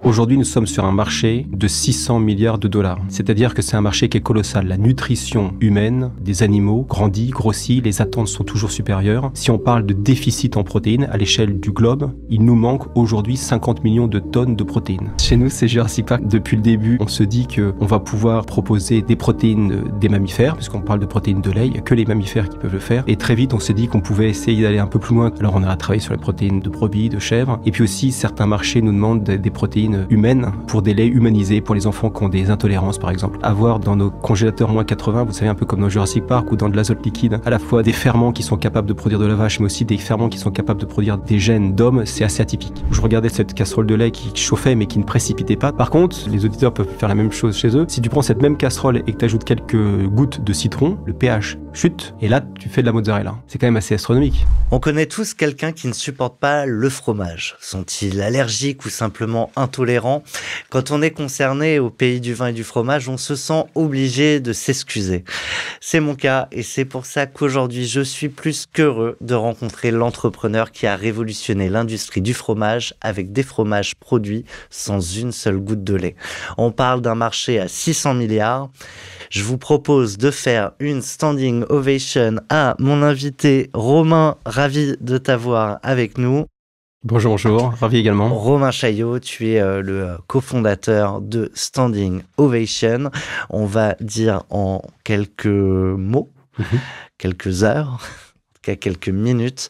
Aujourd'hui, nous sommes sur un marché de 600 milliards de dollars. C'est-à-dire que c'est un marché qui est colossal. La nutrition humaine des animaux grandit, grossit, les attentes sont toujours supérieures. Si on parle de déficit en protéines, à l'échelle du globe, il nous manque aujourd'hui 50 millions de tonnes de protéines. Chez nous, c'est Jurassic Park. Depuis le début, on se dit qu'on va pouvoir proposer des protéines des mammifères, puisqu'on parle de protéines de lait, il n'y a que les mammifères qui peuvent le faire. Et très vite, on s'est dit qu'on pouvait essayer d'aller un peu plus loin. Alors on a travaillé sur les protéines de brebis, de chèvres. Et puis aussi, certains marchés nous demandent des protéines humaines pour des laits humanisés, pour les enfants qui ont des intolérances par exemple. Avoir dans nos congélateurs moins 80, vous savez, un peu comme dans Jurassic Park ou dans de l'azote liquide, à la fois des ferments qui sont capables de produire de la vache, mais aussi des ferments qui sont capables de produire des gènes d'hommes, c'est assez atypique. Je regardais cette casserole de lait qui chauffait mais qui ne précipitait pas. Par contre, les auditeurs peuvent faire la même chose chez eux. Si tu prends cette même casserole et que tu ajoutes quelques gouttes de citron, le pH chute et là tu fais de la mozzarella. C'est quand même assez astronomique. On connaît tous quelqu'un qui ne supporte pas le fromage. Sont-ils allergiques ou simplement intolérants? Quand on est concerné au pays du vin et du fromage, on se sent obligé de s'excuser. C'est mon cas et c'est pour ça qu'aujourd'hui, je suis plus qu'heureux de rencontrer l'entrepreneur qui a révolutionné l'industrie du fromage avec des fromages produits sans une seule goutte de lait. On parle d'un marché à 600 milliards. Je vous propose de faire une standing ovation à mon invité Romain, ravi de t'avoir avec nous. Bonjour, ravi également. Romain Chaillot, tu es le cofondateur de Standing Ovation. On va dire en quelques mots, quelques heures, quelques minutes,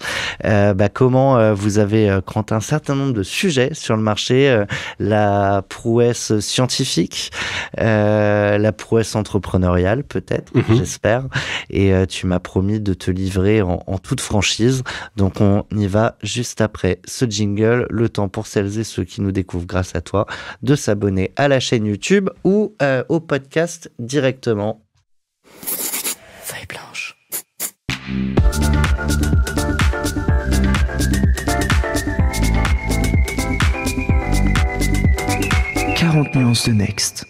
comment vous avez cranté un certain nombre de sujets sur le marché, la prouesse scientifique, la prouesse entrepreneuriale peut-être, j'espère, et tu m'as promis de te livrer en toute franchise, donc on y va juste après ce jingle, le temps pour celles et ceux qui nous découvrent grâce à toi de s'abonner à la chaîne YouTube ou au podcast directement. Feuille blanche. 40 nuances de Next.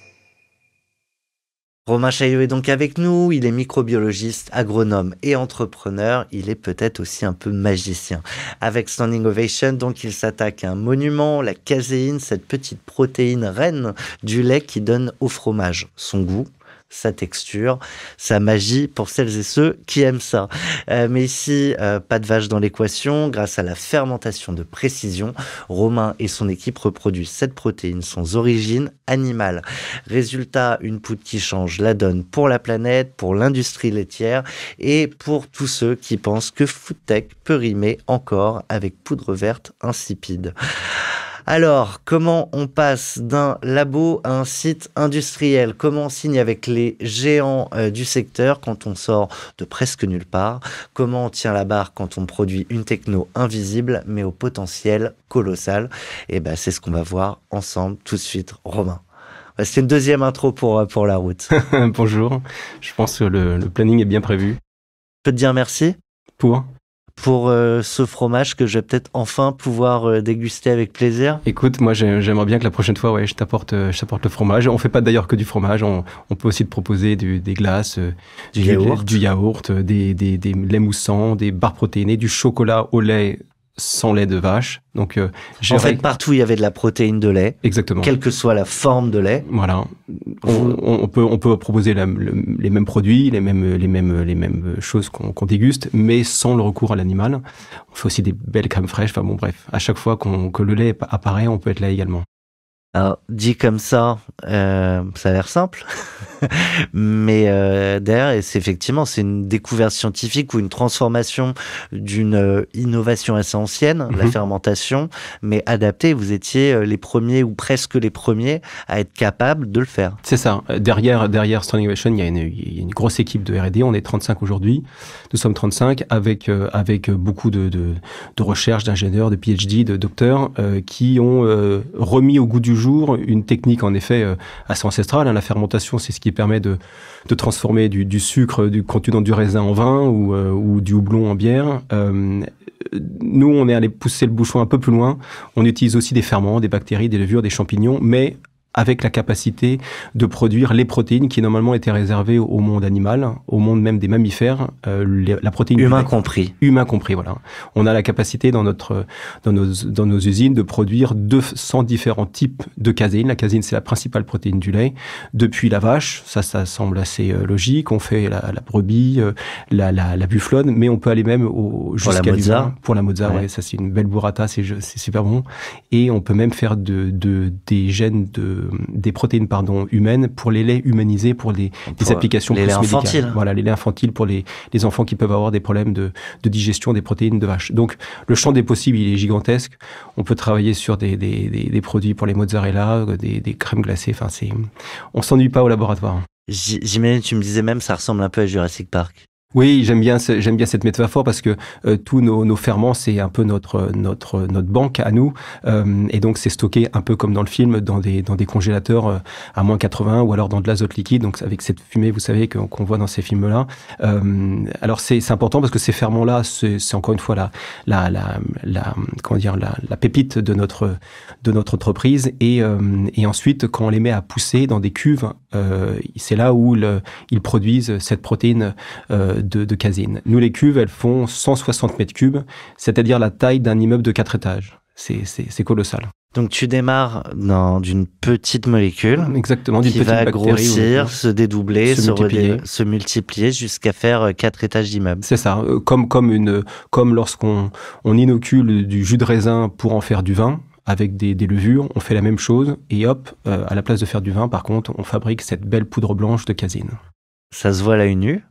Romain Chaillot est donc avec nous, il est microbiologiste, agronome et entrepreneur, il est peut-être aussi un peu magicien. Avec Standing Ovation, donc il s'attaque à un monument, la caséine, cette petite protéine reine du lait qui donne au fromage son goût, sa texture, sa magie pour celles et ceux qui aiment ça. Mais ici, pas de vache dans l'équation. Grâce à la fermentation de précision, Romain et son équipe reproduisent cette protéine sans origine animale. Résultat, une poudre qui change la donne pour la planète, pour l'industrie laitière et pour tous ceux qui pensent que Foodtech peut rimer encore avec poudre verte insipide. Alors, comment on passe d'un labo à un site industriel? Comment on signe avec les géants du secteur quand on sort de presque nulle part? Comment on tient la barre quand on produit une techno invisible mais au potentiel colossal? Et ben, c'est ce qu'on va voir ensemble tout de suite, Romain. C'est une deuxième intro pour la route. Bonjour, je pense que le planning est bien prévu. Je peux te dire merci pour ce fromage que je vais peut-être enfin pouvoir déguster avec plaisir. Écoute, moi j'aimerais bien que la prochaine fois, je t'apporte le fromage. On fait pas d'ailleurs que du fromage, on peut aussi te proposer des glaces, du yaourt, des laits moussants, des barres protéinées, du chocolat au lait sans lait de vache. Donc, en fait, partout il y avait de la protéine de lait. Exactement. Quelle que soit la forme de lait. Voilà. On peut proposer les mêmes produits, les mêmes choses qu'on déguste, mais sans le recours à l'animal. On fait aussi des belles crèmes fraîches. Enfin bon, bref. À chaque fois que le lait apparaît, on peut être là également. Alors, dit comme ça a l'air simple, mais derrière, c'est une découverte scientifique ou une transformation d'une innovation assez ancienne, la fermentation, mais adaptée. Vous étiez les premiers ou presque les premiers à être capables de le faire. C'est ça. Derrière Standing Ovation, il y a une grosse équipe de R&D. On est 35 aujourd'hui. Nous sommes 35 avec beaucoup de recherches, d'ingénieurs, de PhD, de docteurs qui ont remis au goût du jour une technique en effet assez ancestrale. La fermentation, c'est ce qui permet de transformer du sucre contenant du raisin en vin ou du houblon en bière. Nous, on est allé pousser le bouchon un peu plus loin. On utilise aussi des ferments, des bactéries, des levures, des champignons, mais avec la capacité de produire les protéines qui normalement étaient réservées au monde animal, au monde même des mammifères, la protéine humain compris. Humain compris, voilà. On a la capacité dans nos usines de produire 200 différents types de caséine. La caséine, c'est la principale protéine du lait. Depuis la vache, ça semble assez logique. On fait la brebis, la bufflonne, mais on peut aller même jusqu'à l'humain. Pour la mozza, ouais, ça c'est une belle burrata, c'est super bon. Et on peut même faire des gènes des protéines humaines pour les laits humanisés, pour des applications les laits infantiles. Voilà, les laits infantiles pour les enfants qui peuvent avoir des problèmes de digestion des protéines de vache. Donc, le champ des possibles, il est gigantesque. On peut travailler sur des produits pour les mozzarella, des crèmes glacées. Enfin, on s'ennuie pas au laboratoire. J'imagine, tu me disais même, ça ressemble un peu à Jurassic Park. Oui, j'aime bien cette métaphore parce que tous nos ferments, c'est un peu notre banque à nous, et donc c'est stocké un peu comme dans le film dans des congélateurs à moins 80 ou alors dans de l'azote liquide, donc avec cette fumée, vous savez, qu'on voit dans ces films-là. Alors c'est important parce que ces ferments-là, c'est encore une fois la pépite de notre entreprise, et ensuite quand on les met à pousser dans des cuves, c'est là où ils produisent cette protéine de caséine. Nous, les cuves, elles font 160 mètres cubes, c'est-à-dire la taille d'un immeuble de 4 étages. C'est colossal. Donc, tu démarres d'une petite molécule. Exactement, d'une petite bactérie. Qui va grossir, ou se dédoubler, se multiplier jusqu'à faire 4 étages d'immeuble. C'est ça. Comme lorsqu'on inocule du jus de raisin pour en faire du vin, avec des levures, on fait la même chose, et hop, à la place de faire du vin, par contre, on fabrique cette belle poudre blanche de caséine. Ça se voit à l'œil nu?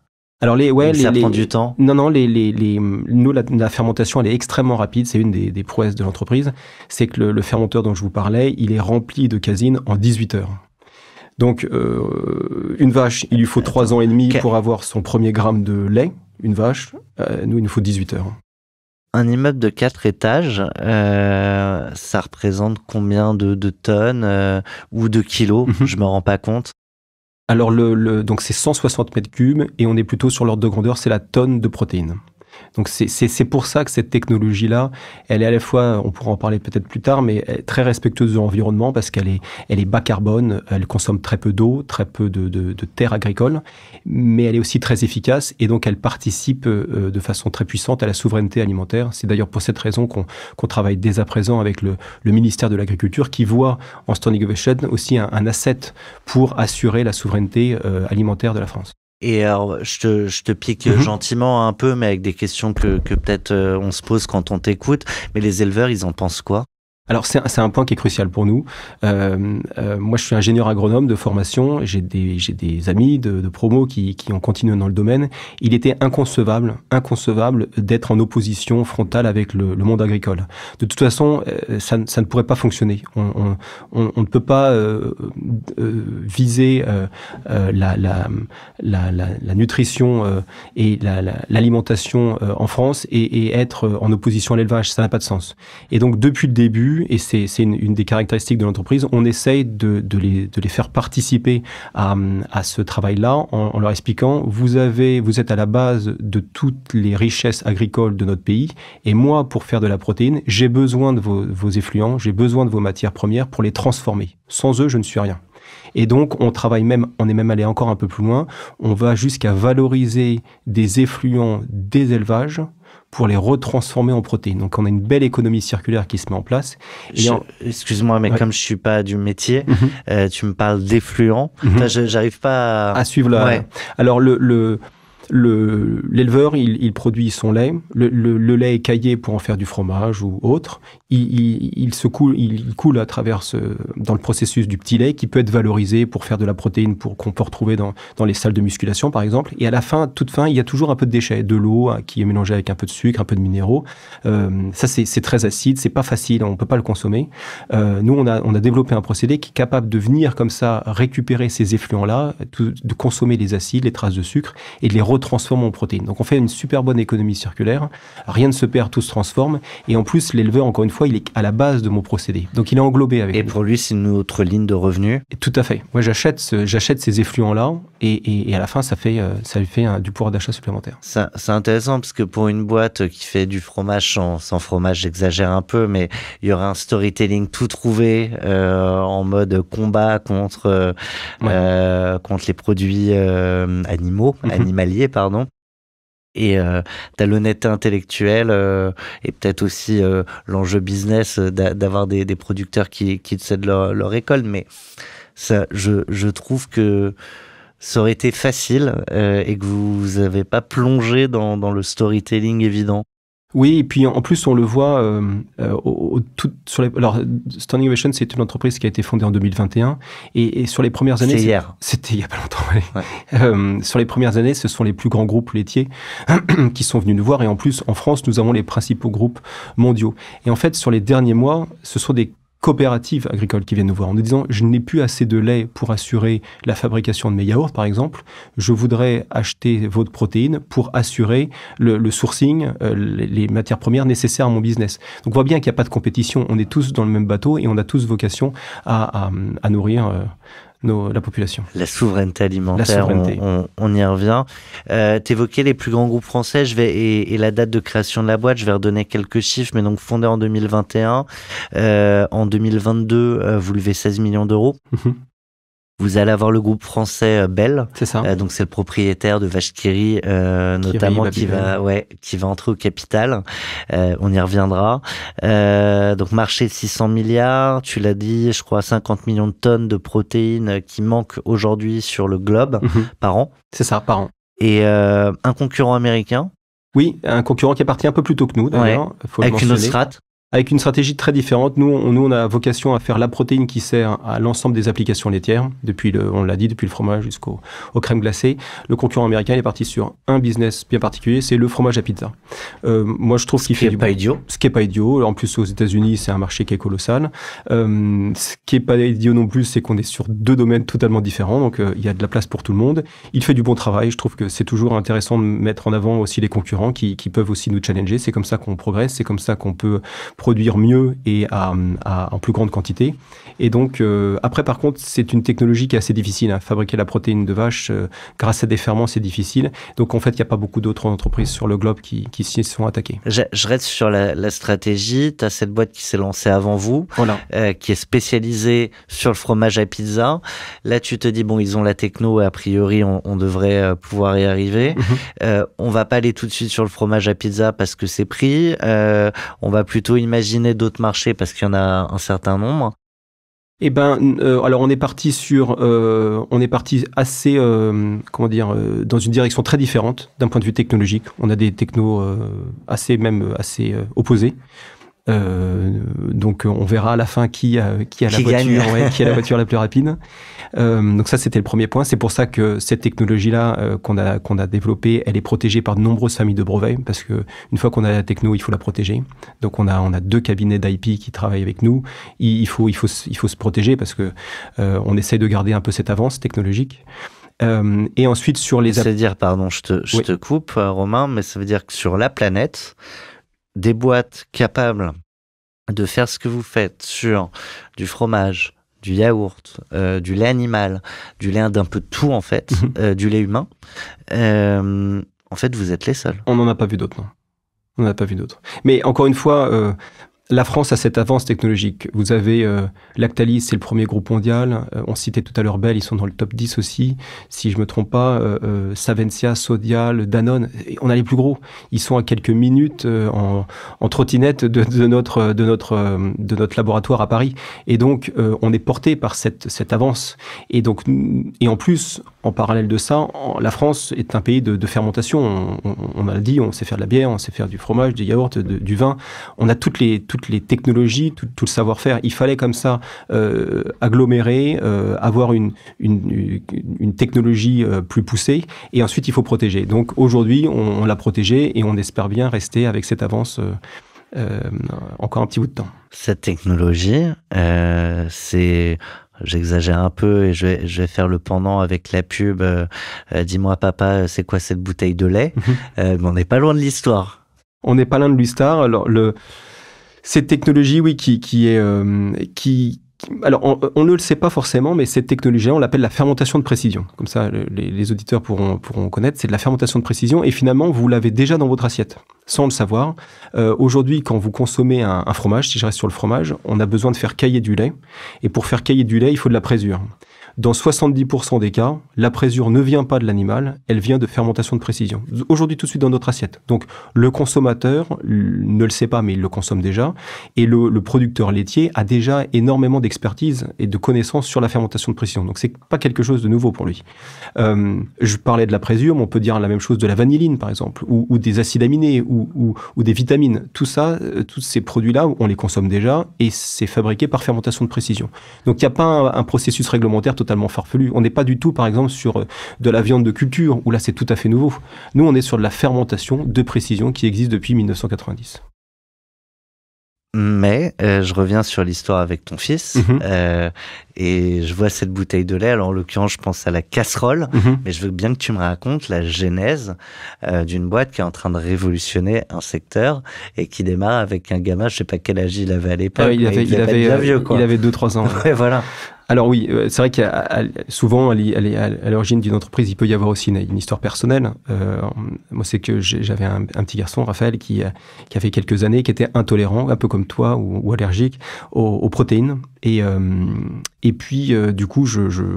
Alors ça prend du temps. Non, nous, la fermentation, elle est extrêmement rapide. C'est une des prouesses de l'entreprise. C'est que le fermenteur dont je vous parlais, il est rempli de caséine en 18 heures. Donc, une vache, il lui faut 3 ans et demi pour avoir son premier gramme de lait. Une vache, nous, il nous faut 18 heures. Un immeuble de 4 étages, ça représente combien de tonnes ou de kilos? Je me rends pas compte. Alors, donc c'est 160 mètres cubes et on est plutôt sur l'ordre de grandeur, c'est la tonne de protéines. Donc c'est pour ça que cette technologie-là, elle est à la fois, on pourra en parler peut-être plus tard, mais très respectueuse de l'environnement parce qu'elle est bas carbone, elle consomme très peu d'eau, très peu de terres agricoles, mais elle est aussi très efficace et donc elle participe de façon très puissante à la souveraineté alimentaire. C'est d'ailleurs pour cette raison qu'on travaille dès à présent avec le ministère de l'Agriculture qui voit en Standing Ovation aussi un asset pour assurer la souveraineté alimentaire de la France. Et alors, je te pique gentiment un peu, mais avec des questions que peut-être on se pose quand on t'écoute. Mais les éleveurs, ils en pensent quoi? Alors c'est un point qui est crucial pour nous. Moi, je suis ingénieur agronome de formation. J'ai des amis de promo qui ont continué dans le domaine. Il était inconcevable d'être en opposition frontale avec le monde agricole. De toute façon, ça ne pourrait pas fonctionner. On ne peut pas viser la nutrition et l'alimentation en France et être en opposition à l'élevage. Ça n'a pas de sens. Et donc depuis le début, et c'est une des caractéristiques de l'entreprise, on essaye de les faire participer à ce travail-là en leur expliquant vous êtes à la base de toutes les richesses agricoles de notre pays et moi, pour faire de la protéine, j'ai besoin de vos effluents, j'ai besoin de vos matières premières pour les transformer. Sans eux, je ne suis rien. Et donc, on est même allé encore un peu plus loin, on va jusqu'à valoriser des effluents des élevages pour les retransformer en protéines. Donc, on a une belle économie circulaire qui se met en place. Excuse-moi, mais comme je suis pas du métier, tu me parles d'effluents. Enfin, j'arrive pas à suivre la... Ouais. Alors, l'éleveur, il produit son lait. Le lait est caillé pour en faire du fromage ou autre. Il coule à travers dans le processus du petit lait qui peut être valorisé pour faire de la protéine qu'on peut retrouver dans les salles de musculation, par exemple. Et à la fin, toute fin, il y a toujours un peu de déchets, de l'eau qui est mélangée avec un peu de sucre, un peu de minéraux. Ça, c'est très acide, c'est pas facile, on peut pas le consommer. Nous, on a développé un procédé qui est capable de venir comme ça récupérer ces effluents-là, de consommer les acides, les traces de sucre et de les retransformer retransformons en protéines. Donc on fait une super bonne économie circulaire, rien ne se perd, tout se transforme, et en plus l'éleveur, encore une fois, il est à la base de mon procédé. Donc il est englobé avec Et nous. pour lui, c'est une autre ligne de revenus. Tout à fait. Moi j'achète ces effluents-là, et à la fin ça lui fait du pouvoir d'achat supplémentaire. C'est intéressant parce que pour une boîte qui fait du fromage sans fromage, j'exagère un peu, mais il y aurait un storytelling tout trouvé en mode combat contre les produits animaliers, pardon. Et t'as l'honnêteté intellectuelle et peut-être aussi l'enjeu business d'avoir des producteurs qui te cèdent leur récolte. Mais ça, je trouve que ça aurait été facile et que vous n'avez pas plongé dans le storytelling évident. Oui, et puis en plus on le voit alors Standing Ovation, c'est une entreprise qui a été fondée en 2021 et sur les premières années, c'était il y a pas longtemps. Ouais. Sur les premières années, ce sont les plus grands groupes laitiers qui sont venus nous voir, et en plus en France, nous avons les principaux groupes mondiaux. Et en fait, sur les derniers mois, ce sont des coopératives agricoles qui viennent nous voir en nous disant: je n'ai plus assez de lait pour assurer la fabrication de mes yaourts, par exemple. Je voudrais acheter votre protéine pour assurer le sourcing, les matières premières nécessaires à mon business. Donc on voit bien qu'il n'y a pas de compétition. On est tous dans le même bateau et on a tous vocation à nourrir la population. La souveraineté alimentaire, on y revient. T'évoquais les plus grands groupes français, et la date de création de la boîte, je vais redonner quelques chiffres, mais donc fondée en 2021, en 2022, vous levez 16 millions d'euros. Mm-hmm. Vous allez avoir le groupe français Bell. C'est ça. Donc c'est le propriétaire de Vache qui rit, notamment, qui va entrer au capital. On y reviendra. Donc marché de 600 milliards, tu l'as dit, je crois 50 millions de tonnes de protéines qui manquent aujourd'hui sur le globe par an. C'est ça, par an. Et un concurrent américain. Oui, un concurrent qui est parti un peu plus tôt que nous d'ailleurs. Faut avec une autre strate. Avec une stratégie très différente. Nous, on a vocation à faire la protéine qui sert à l'ensemble des applications laitières, on l'a dit, depuis le fromage jusqu'aux crèmes glacées. Le concurrent américain est parti sur un business bien particulier, c'est le fromage à pizza. Moi, je trouve qu'il fait ce qui est pas idiot. En plus, aux États-Unis, c'est un marché qui est colossal. Ce qui est pas idiot non plus, c'est qu'on est sur deux domaines totalement différents. Donc, il y a de la place pour tout le monde. Il fait du bon travail. Je trouve que c'est toujours intéressant de mettre en avant aussi les concurrents qui peuvent aussi nous challenger. C'est comme ça qu'on progresse. C'est comme ça qu'on peut produire mieux et en plus grande quantité. Et donc, après, par contre, c'est une technologie qui est assez difficile. Fabriquer la protéine de vache grâce à des ferments, c'est difficile. Donc, en fait, il n'y a pas beaucoup d'autres entreprises sur le globe qui s'y sont attaquées. Je reste sur la stratégie. Tu as cette boîte qui s'est lancée avant vous, voilà. Qui est spécialisée sur le fromage à pizza. Là, tu te dis, bon, ils ont la techno et a priori, on devrait pouvoir y arriver. On va pas aller tout de suite sur le fromage à pizza parce que c'est pris. On va plutôt imaginer d'autres marchés parce qu'il y en a un certain nombre. Eh ben, alors on est parti assez, dans une direction très différente d'un point de vue technologique. On a des technos assez opposés. Donc on verra à la fin qui a la voiture la plus rapide. Donc ça, c'était le premier point. C'est pour ça que cette technologie-là qu'on a développée, elle est protégée par de nombreuses familles de brevets, parce que une fois qu'on a la techno, il faut la protéger. Donc on a 2 cabinets d'IP qui travaillent avec nous. Il faut se protéger parce que on essaye de garder un peu cette avance technologique. Et ensuite sur les... C'est-à-dire, pardon, je te coupe, Romain, mais ça veut dire que sur la planète, des boîtes capables de faire ce que vous faites sur du fromage, du yaourt, du lait animal, du lait d'un peu de tout en fait, du lait humain, en fait vous êtes les seuls. On n'en a pas vu d'autres, non. On n'en a pas vu d'autres. Mais encore une fois... la France a cette avance technologique. Vous avez Lactalis, c'est le premier groupe mondial. On citait tout à l'heure Bell, ils sont dans le top 10 aussi. Si je me trompe pas, Savencia, Sodial, Danone, on a les plus gros. Ils sont à quelques minutes en trottinette de notre laboratoire à Paris. Et donc, on est porté par cette avance. Et en plus, en parallèle de ça, la France est un pays de fermentation. On a dit, on sait faire de la bière, on sait faire du fromage, du yaourt, du vin. On a toutes les technologies, tout le savoir-faire. Il fallait comme ça agglomérer, avoir une technologie plus poussée, et ensuite il faut protéger. Donc aujourd'hui, on l'a protégé et on espère bien rester avec cette avance encore un petit bout de temps. Cette technologie, c'est j'exagère un peu et je vais faire le pendant avec la pub. Dis-moi papa, c'est quoi cette bouteille de lait? Mais on n'est pas loin de l'histoire. On n'est pas loin de l'histoire. Alors, cette technologie, oui, alors, on ne le sait pas forcément, mais cette technologie, on l'appelle la fermentation de précision. Comme ça, les auditeurs pourront connaître. C'est de la fermentation de précision et finalement, vous l'avez déjà dans votre assiette, sans le savoir. Aujourd'hui, quand vous consommez un fromage, si je reste sur le fromage, on a besoin de faire cailler du lait. Et pour faire cailler du lait, il faut de la présure. Dans 70% des cas, la présure ne vient pas de l'animal, elle vient de fermentation de précision. Aujourd'hui, tout de suite dans notre assiette. Donc, le consommateur ne le sait pas, mais il le consomme déjà. Et le producteur laitier a déjà énormément d'expertise et de connaissances sur la fermentation de précision. Donc, c'est pas quelque chose de nouveau pour lui. Je parlais de la présure, mais on peut dire la même chose de la vanilline, par exemple, ou des acides aminés, ou des vitamines. Tout ça, tous ces produits-là, on les consomme déjà et c'est fabriqué par fermentation de précision. Donc, il n'y a pas un processus réglementaire totalement farfelu. On n'est pas du tout, par exemple, sur de la viande de culture, où là, c'est tout à fait nouveau. Nous, on est sur de la fermentation de précision qui existe depuis 1990. Mais je reviens sur l'histoire avec ton fils et je vois cette bouteille de lait. Alors en l'occurrence, je pense à la casserole, mais je veux bien que tu me racontes la genèse d'une boîte qui est en train de révolutionner un secteur et qui démarre avec un gamin, je sais pas quel âge il avait à l'époque. Il avait 2-3 ans. Ouais, voilà. Alors oui, c'est vrai qu'il y a souvent, à l'origine d'une entreprise, il peut y avoir aussi une histoire personnelle. Moi, c'est que j'avais un petit garçon, Raphaël, qui avait quelques années, qui était intolérant, un peu comme toi, ou allergique aux protéines. Et puis, du coup,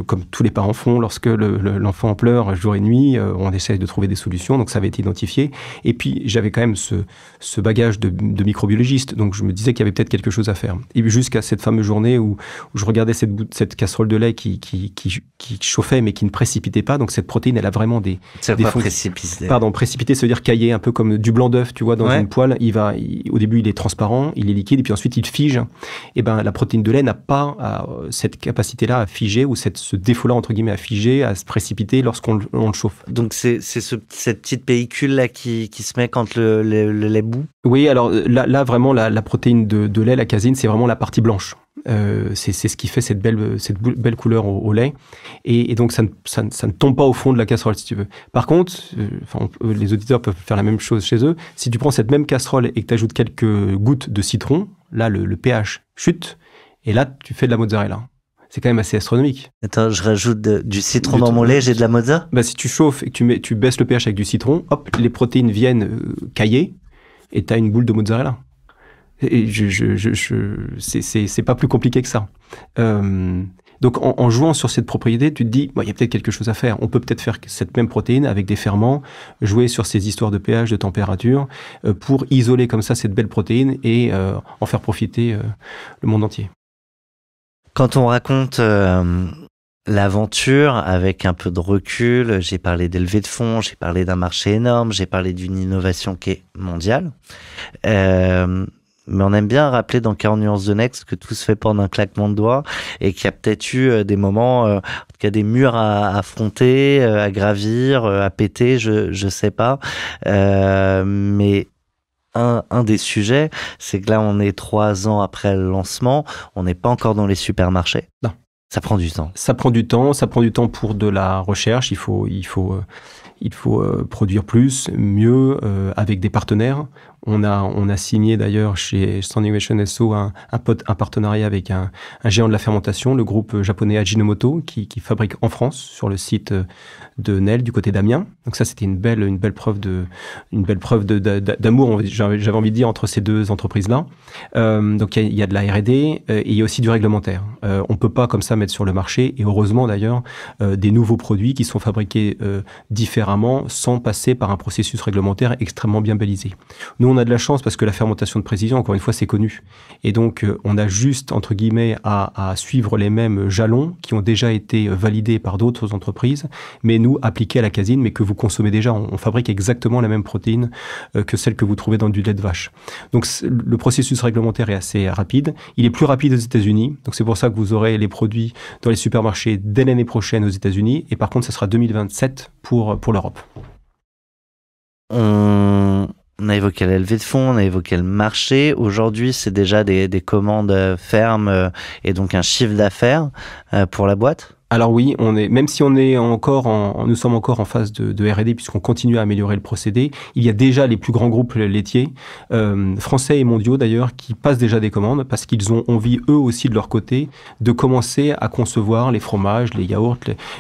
comme tous les parents font, lorsque l'enfant pleure jour et nuit, on essaie de trouver des solutions. Donc, ça avait été identifié. Et puis, j'avais quand même ce bagage de microbiologiste. Donc, je me disais qu'il y avait peut-être quelque chose à faire. Et jusqu'à cette fameuse journée où je regardais cette casserole de lait qui chauffait, mais qui ne précipitait pas. Donc, cette protéine, elle a vraiment des précipiter. Pardon, précipiter, ça veut dire cailler, un peu comme du blanc d'œuf, tu vois, dans une poêle. Au début, il est transparent, il est liquide, et puis ensuite, il fige. Et ben, la protéine de lait n'a pas cette capacité-là à figer, ou ce défaut-là, entre guillemets, à figer, à se précipiter lorsqu'on le chauffe. Donc, c'est cette petite pellicule-là qui se met quand le lait bout? Oui, alors là vraiment, la protéine de lait, la caséine, c'est vraiment la partie blanche. C'est ce qui fait cette belle couleur au lait. Et donc, ça ne tombe pas au fond de la casserole, si tu veux. Par contre, les auditeurs peuvent faire la même chose chez eux. Si tu prends cette même casserole et que tu ajoutes quelques gouttes de citron, là, le pH chute, et là, tu fais de la mozzarella. C'est quand même assez astronomique. Attends, je rajoute du citron dans mon lait, j'ai de la mozza? Bah, si tu chauffes et que tu baisses le pH avec du citron, hop, les protéines viennent cailler, et tu as une boule de mozzarella. Et c'est pas plus compliqué que ça. Donc, en jouant sur cette propriété, tu te dis, il y a peut-être quelque chose à faire. On peut peut-être faire cette même protéine avec des ferments, jouer sur ces histoires de pH, de température, pour isoler comme ça cette belle protéine et en faire profiter le monde entier. Quand on raconte l'aventure avec un peu de recul, j'ai parlé d'élever de fonds, j'ai parlé d'un marché énorme, j'ai parlé d'une innovation qui est mondiale. Mais on aime bien rappeler dans 40 nuances de Next que tout se fait pas en un claquement de doigts et qu'il y a peut-être eu des moments, en tout cas des murs à affronter, à gravir, à péter, je sais pas. Mais un des sujets, c'est que là, on est 3 ans après le lancement, on n'est pas encore dans les supermarchés. Non. Ça prend du temps. Ça prend du temps pour de la recherche. Il faut produire plus, mieux, avec des partenaires. On a signé d'ailleurs chez Standing Ovation SO un partenariat avec un géant de la fermentation, le groupe japonais Ajinomoto, qui fabrique en France, sur le site de Nesle, du côté d'Amiens. Donc ça, c'était une belle preuve d'amour, j'avais envie de dire, entre ces deux entreprises-là. Donc il y a de la R&D et il y a aussi du réglementaire. On peut pas comme ça mettre sur le marché, et heureusement d'ailleurs, des nouveaux produits qui sont fabriqués différemment, sans passer par un processus réglementaire extrêmement bien balisé. Nous, on a de la chance parce que la fermentation de précision, encore une fois, c'est connu. Et donc, on a juste, entre guillemets, à suivre les mêmes jalons qui ont déjà été validés par d'autres entreprises, mais nous, appliqués à la caséine, mais que vous consommez déjà. On fabrique exactement la même protéine que celle que vous trouvez dans du lait de vache. Donc, le processus réglementaire est assez rapide. Il est plus rapide aux États-Unis. Donc, c'est pour ça que vous aurez les produits dans les supermarchés dès l'année prochaine aux États-Unis. Et par contre, ça sera 2027 pour l'Europe. On a évoqué la levée de fonds, on a évoqué le marché. Aujourd'hui, c'est déjà des commandes fermes et donc un chiffre d'affaires pour la boîte? Alors oui, même si nous sommes encore en phase de R&D puisqu'on continue à améliorer le procédé, il y a déjà les plus grands groupes laitiers, français et mondiaux d'ailleurs, qui passent déjà des commandes parce qu'ils ont envie eux aussi de leur côté de commencer à concevoir les fromages, les yaourts,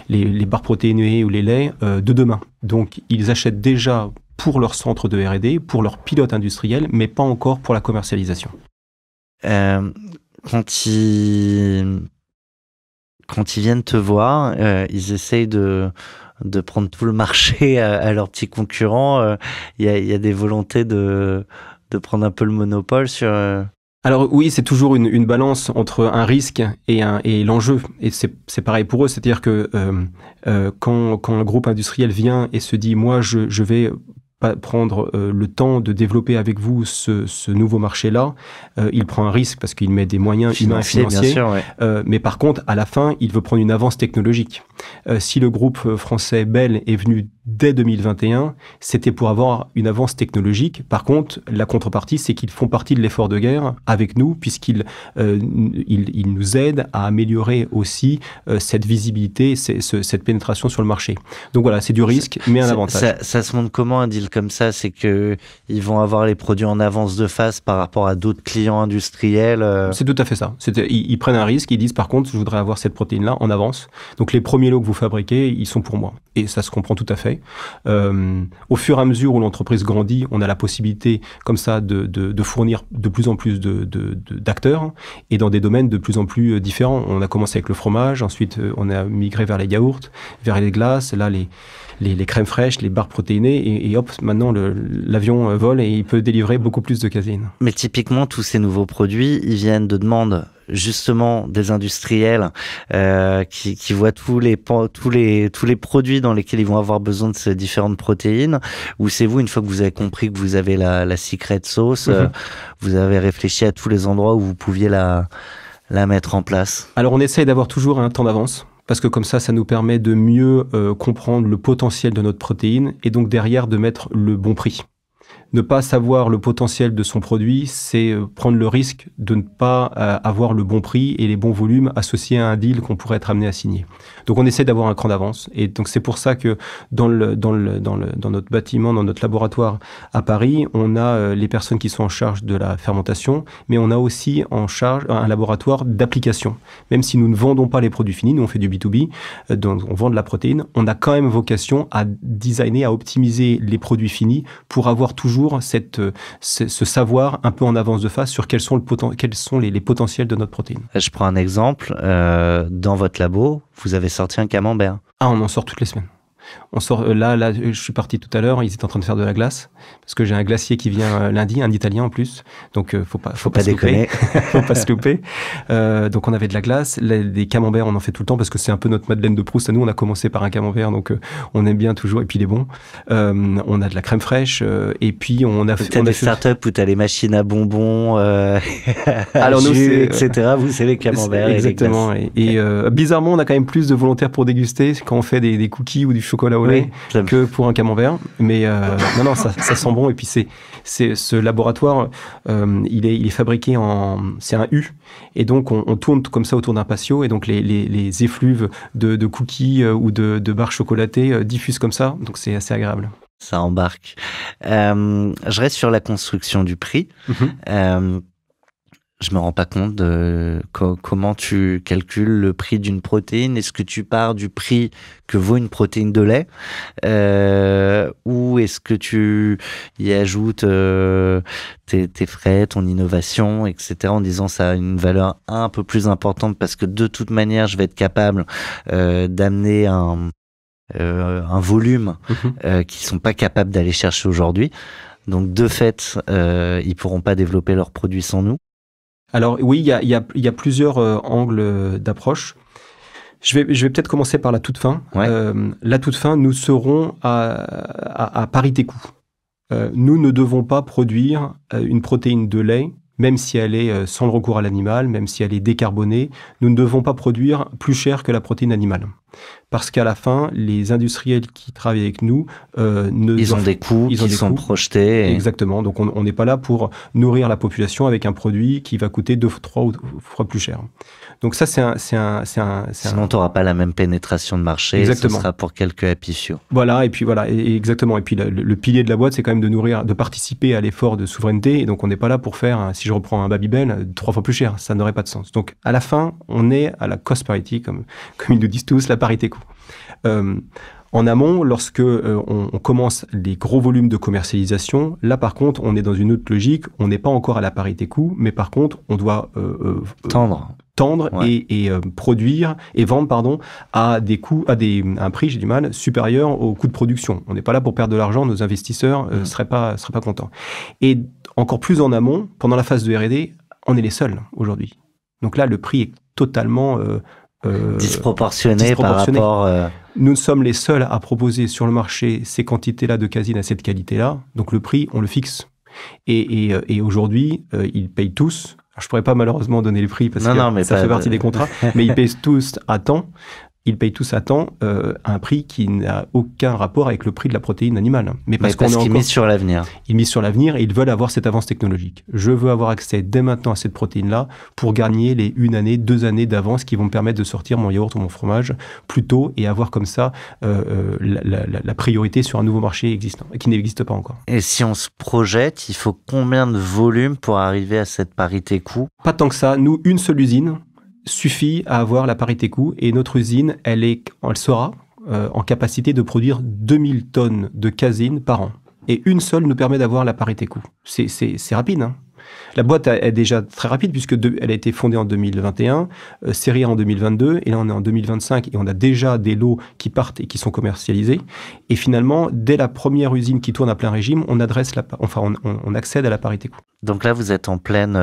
les barres protéinées ou les laits de demain. Donc ils achètent déjà pour leur centre de R&D, pour leur pilote industriel, mais pas encore pour la commercialisation. Quand ils viennent te voir, ils essayent de prendre tout le marché à leurs petits concurrents. Il y a des volontés de prendre un peu le monopole sur... Alors oui, c'est toujours une balance entre un risque et l'enjeu. Et c'est pareil pour eux, c'est-à-dire que quand un groupe industriel vient et se dit « moi, je vais prendre le temps de développer avec vous ce nouveau marché-là », il prend un risque parce qu'il met des moyens humains et financiers. Bien sûr, ouais. Mais par contre, à la fin, il veut prendre une avance technologique. Si le groupe français Bell est venu dès 2021, c'était pour avoir une avance technologique. Par contre, la contrepartie, c'est qu'ils font partie de l'effort de guerre avec nous, puisqu'ils ils nous aident à améliorer aussi cette visibilité, cette pénétration sur le marché. Donc voilà, c'est du risque, mais un avantage. Ça se montre comment un deal comme ça? C'est que ils vont avoir les produits en avance de phase par rapport à d'autres clients industriels. C'est tout à fait ça. Ils prennent un risque, ils disent par contre, je voudrais avoir cette protéine-là en avance. Donc les premiers lots que vous fabriquez, ils sont pour moi. Et ça se comprend tout à fait. Au fur et à mesure où l'entreprise grandit, on a la possibilité comme ça de fournir de plus en plus d'acteurs et dans des domaines de plus en plus différents. On a commencé avec le fromage, ensuite on a migré vers les yaourts, vers les glaces, là les crèmes fraîches, les barres protéinées et hop, maintenant l'avion vole et il peut délivrer beaucoup plus de caséine. Mais typiquement, tous ces nouveaux produits, ils viennent de demandes justement des industriels qui voient tous les produits dans lesquels ils vont avoir besoin de ces différentes protéines, ou c'est vous, une fois que vous avez compris que vous avez la secret sauce, vous avez réfléchi à tous les endroits où vous pouviez la mettre en place? Alors on essaye d'avoir toujours un temps d'avance, parce que comme ça nous permet de mieux comprendre le potentiel de notre protéine et donc derrière de mettre le bon prix. Ne pas savoir le potentiel de son produit, c'est prendre le risque de ne pas avoir le bon prix et les bons volumes associés à un deal qu'on pourrait être amené à signer. Donc on essaie d'avoir un cran d'avance et donc c'est pour ça que dans notre bâtiment, dans notre laboratoire à Paris, on a les personnes qui sont en charge de la fermentation, mais on a aussi en charge un laboratoire d'application. Même si nous ne vendons pas les produits finis, nous on fait du B2B, donc on vend de la protéine, on a quand même vocation à designer, à optimiser les produits finis pour avoir toujours ce savoir un peu en avance de phase sur quels sont les potentiels de notre protéine. Je prends un exemple. Dans votre labo, vous avez sorti un camembert. Ah, on en sort toutes les semaines. On sort là, je suis parti tout à l'heure, ils étaient en train de faire de la glace parce que j'ai un glacier qui vient lundi, un Italien en plus, donc faut pas déconner. Faut pas se louper. Donc on avait de la glace, des camemberts, on en fait tout le temps parce que c'est un peu notre Madeleine de Proust. À nous, on a commencé par un camembert, donc on aime bien toujours. Et puis il est bon. On a de la crème fraîche et puis on a des startups où t'as les machines à bonbons, alors nous, etc. Vous c'est les camemberts. Exactement. Et bizarrement, on a quand même plus de volontaires pour déguster quand on fait des cookies ou du chocolat au lait que pour un camembert. Mais non, ça sent bon. Et puis ce laboratoire, il est fabriqué c'est un U. Et donc on tourne comme ça autour d'un patio. Et donc les effluves de cookies ou de barres chocolatées diffusent comme ça. Donc c'est assez agréable. Ça embarque. Je reste sur la construction du prix. Je me rends pas compte de comment tu calcules le prix d'une protéine. Est-ce que tu pars du prix que vaut une protéine de lait, ou est-ce que tu y ajoutes tes frais, ton innovation, etc. en disant ça a une valeur un peu plus importante parce que de toute manière je vais être capable d'amener un volume qu'ils sont pas capables d'aller chercher aujourd'hui. Donc de fait, ils pourront pas développer leurs produits sans nous. Alors oui, il y a plusieurs angles d'approche. Je vais peut-être commencer par la toute fin. Ouais. La toute fin, nous serons à parité coût. Nous ne devons pas produire une protéine de lait, même si elle est sans le recours à l'animal, même si elle est décarbonée. Nous ne devons pas produire plus cher que la protéine animale. parce qu'à la fin, les industriels qui travaillent avec nous ils ont des coûts qui sont projetés. Exactement. Donc, on n'est pas là pour nourrir la population avec un produit qui va coûter 2, 3 fois plus cher. Donc ça, Sinon, tu n'auras pas la même pénétration de marché. Exactement. Ce sera pour quelques happy few. Voilà, et puis voilà, exactement. Et puis le pilier de la boîte, c'est quand même de participer à l'effort de souveraineté. Et donc, on n'est pas là pour faire, si je reprends un Babybel, 3 fois plus cher. Ça n'aurait pas de sens. Donc, à la fin, on est à la cost parity, comme ils nous disent tous, la parité coût. En amont, lorsque on commence les gros volumes de commercialisation, là par contre, on est dans une autre logique. On n'est pas encore à la parité coût, mais par contre, on doit tendre ouais. et produire et vendre à des coûts, à un prix, j'ai du mal, supérieur au coût de production. On n'est pas là pour perdre de l'argent. Nos investisseurs seraient pas contents. Et encore plus en amont, pendant la phase de R&D, on est les seuls aujourd'hui. Donc là, le prix est totalement disproportionné par rapport. Nous sommes les seuls à proposer sur le marché ces quantités-là de casine à cette qualité-là. Donc le prix, on le fixe. Et aujourd'hui, ils payent tous. Alors, je pourrais pas malheureusement donner le prix parce que ça fait partie des contrats, mais ils payent tous à temps. Ils payent tous à temps un prix qui n'a aucun rapport avec le prix de la protéine animale. Mais parce qu'ils misent sur l'avenir. Ils misent sur l'avenir et ils veulent avoir cette avance technologique. Je veux avoir accès dès maintenant à cette protéine-là pour gagner les 1 année, 2 années d'avance qui vont me permettre de sortir mon yaourt ou mon fromage plus tôt et avoir comme ça la priorité sur un nouveau marché existant, qui n'existe pas encore. Et si on se projette, il faut combien de volume pour arriver à cette parité coût? Pas tant que ça. Nous, une seule usine suffit à avoir la parité coût et notre usine, elle sera en capacité de produire 2000 tonnes de casine par an. Et une seule nous permet d'avoir la parité coût. C'est rapide, hein. La boîte est déjà très rapide puisque elle a été fondée en 2021, série en 2022 et là on est en 2025 et on a déjà des lots qui partent et qui sont commercialisés. Et finalement, dès la première usine qui tourne à plein régime, on accède à la parité coût. Donc là, vous êtes en pleine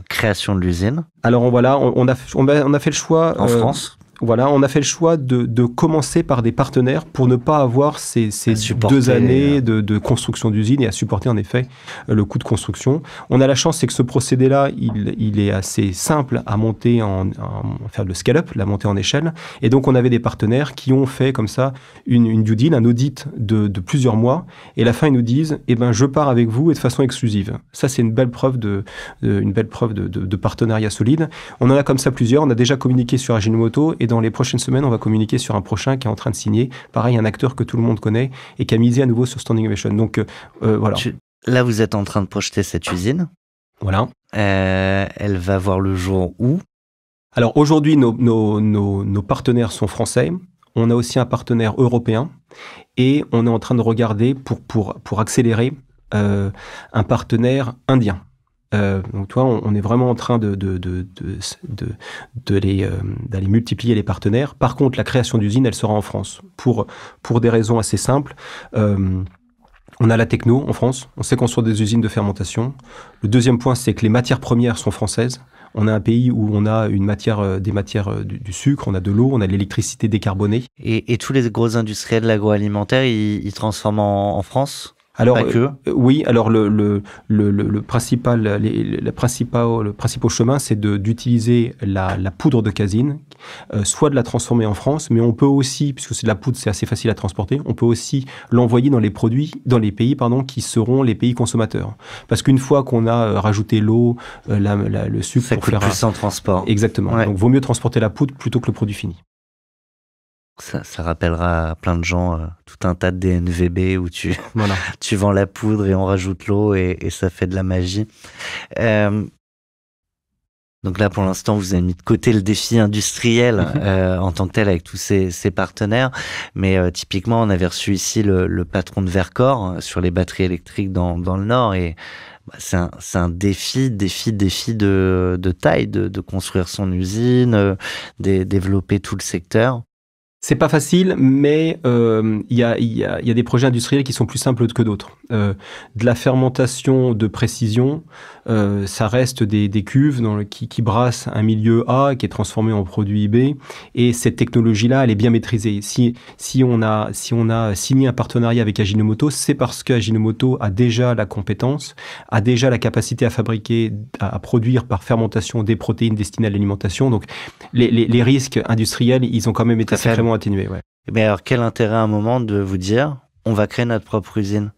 création de l'usine. Alors on a fait le choix en France. Voilà, on a fait le choix de commencer par des partenaires pour ne pas avoir ces 2 années de construction d'usine et à supporter en effet le coût de construction. On a la chance, c'est que ce procédé-là, il est assez simple à monter, faire le scale-up, la montée en échelle. Et donc, on avait des partenaires qui ont fait comme ça une due deal, un audit de plusieurs mois. Et à la fin, ils nous disent, je pars avec vous et de façon exclusive. Ça, c'est une belle preuve de partenariat solide. On en a comme ça plusieurs. On a déjà communiqué sur Ajinomoto et dans les prochaines semaines, on va communiquer sur un prochain qui est en train de signer. Pareil, un acteur que tout le monde connaît et qui a misé à nouveau sur Standing Ovation. Donc, voilà. Là, vous êtes en train de projeter cette usine. Voilà. Elle va voir le jour où? Alors, aujourd'hui, nos partenaires sont français. On a aussi un partenaire européen et on est en train de regarder pour accélérer un partenaire indien. Donc, toi, on est vraiment en train d'aller multiplier les partenaires. Par contre, la création d'usine, elle sera en France pour des raisons assez simples. On a la techno en France. On sait construire des usines de fermentation. Le deuxième point, c'est que les matières premières sont françaises. On a un pays où on a des matières du sucre, on a de l'eau, on a de l'électricité décarbonée. Et tous les gros industriels de l'agroalimentaire, ils transforment en France? Alors, oui, alors le principal chemin, c'est d'utiliser la poudre de casine, soit de la transformer en France, mais on peut aussi, puisque c'est de la poudre, c'est assez facile à transporter, on peut aussi l'envoyer dans les pays qui seront les pays consommateurs. Parce qu'une fois qu'on a rajouté l'eau, le sucre, ça coûte plus en transport. Exactement. Ouais. Donc, vaut mieux transporter la poudre plutôt que le produit fini. Ça rappellera à plein de gens tout un tas de DNVB où tu vends la poudre et on rajoute l'eau et ça fait de la magie. Donc là, pour l'instant, vous avez mis de côté le défi industriel en tant que tel avec tous ces partenaires. Mais typiquement, on avait reçu ici le patron de Vercor sur les batteries électriques dans le Nord et c'est un défi de taille de construire son usine, développer tout le secteur. C'est pas facile, mais il y a des projets industriels qui sont plus simples que d'autres. De la fermentation de précision, ça reste des cuves qui brassent un milieu A qui est transformé en produit B. Et cette technologie-là, elle est bien maîtrisée. Si on a signé un partenariat avec Ajinomoto, c'est parce qu'Ajinomoto a déjà la compétence, a déjà la capacité à fabriquer, à produire par fermentation des protéines destinées à l'alimentation. Donc les risques industriels, ils ont quand même été sacrément fortement atténué, ouais. Mais alors, quel intérêt à un moment de vous dire, on va créer notre propre usine?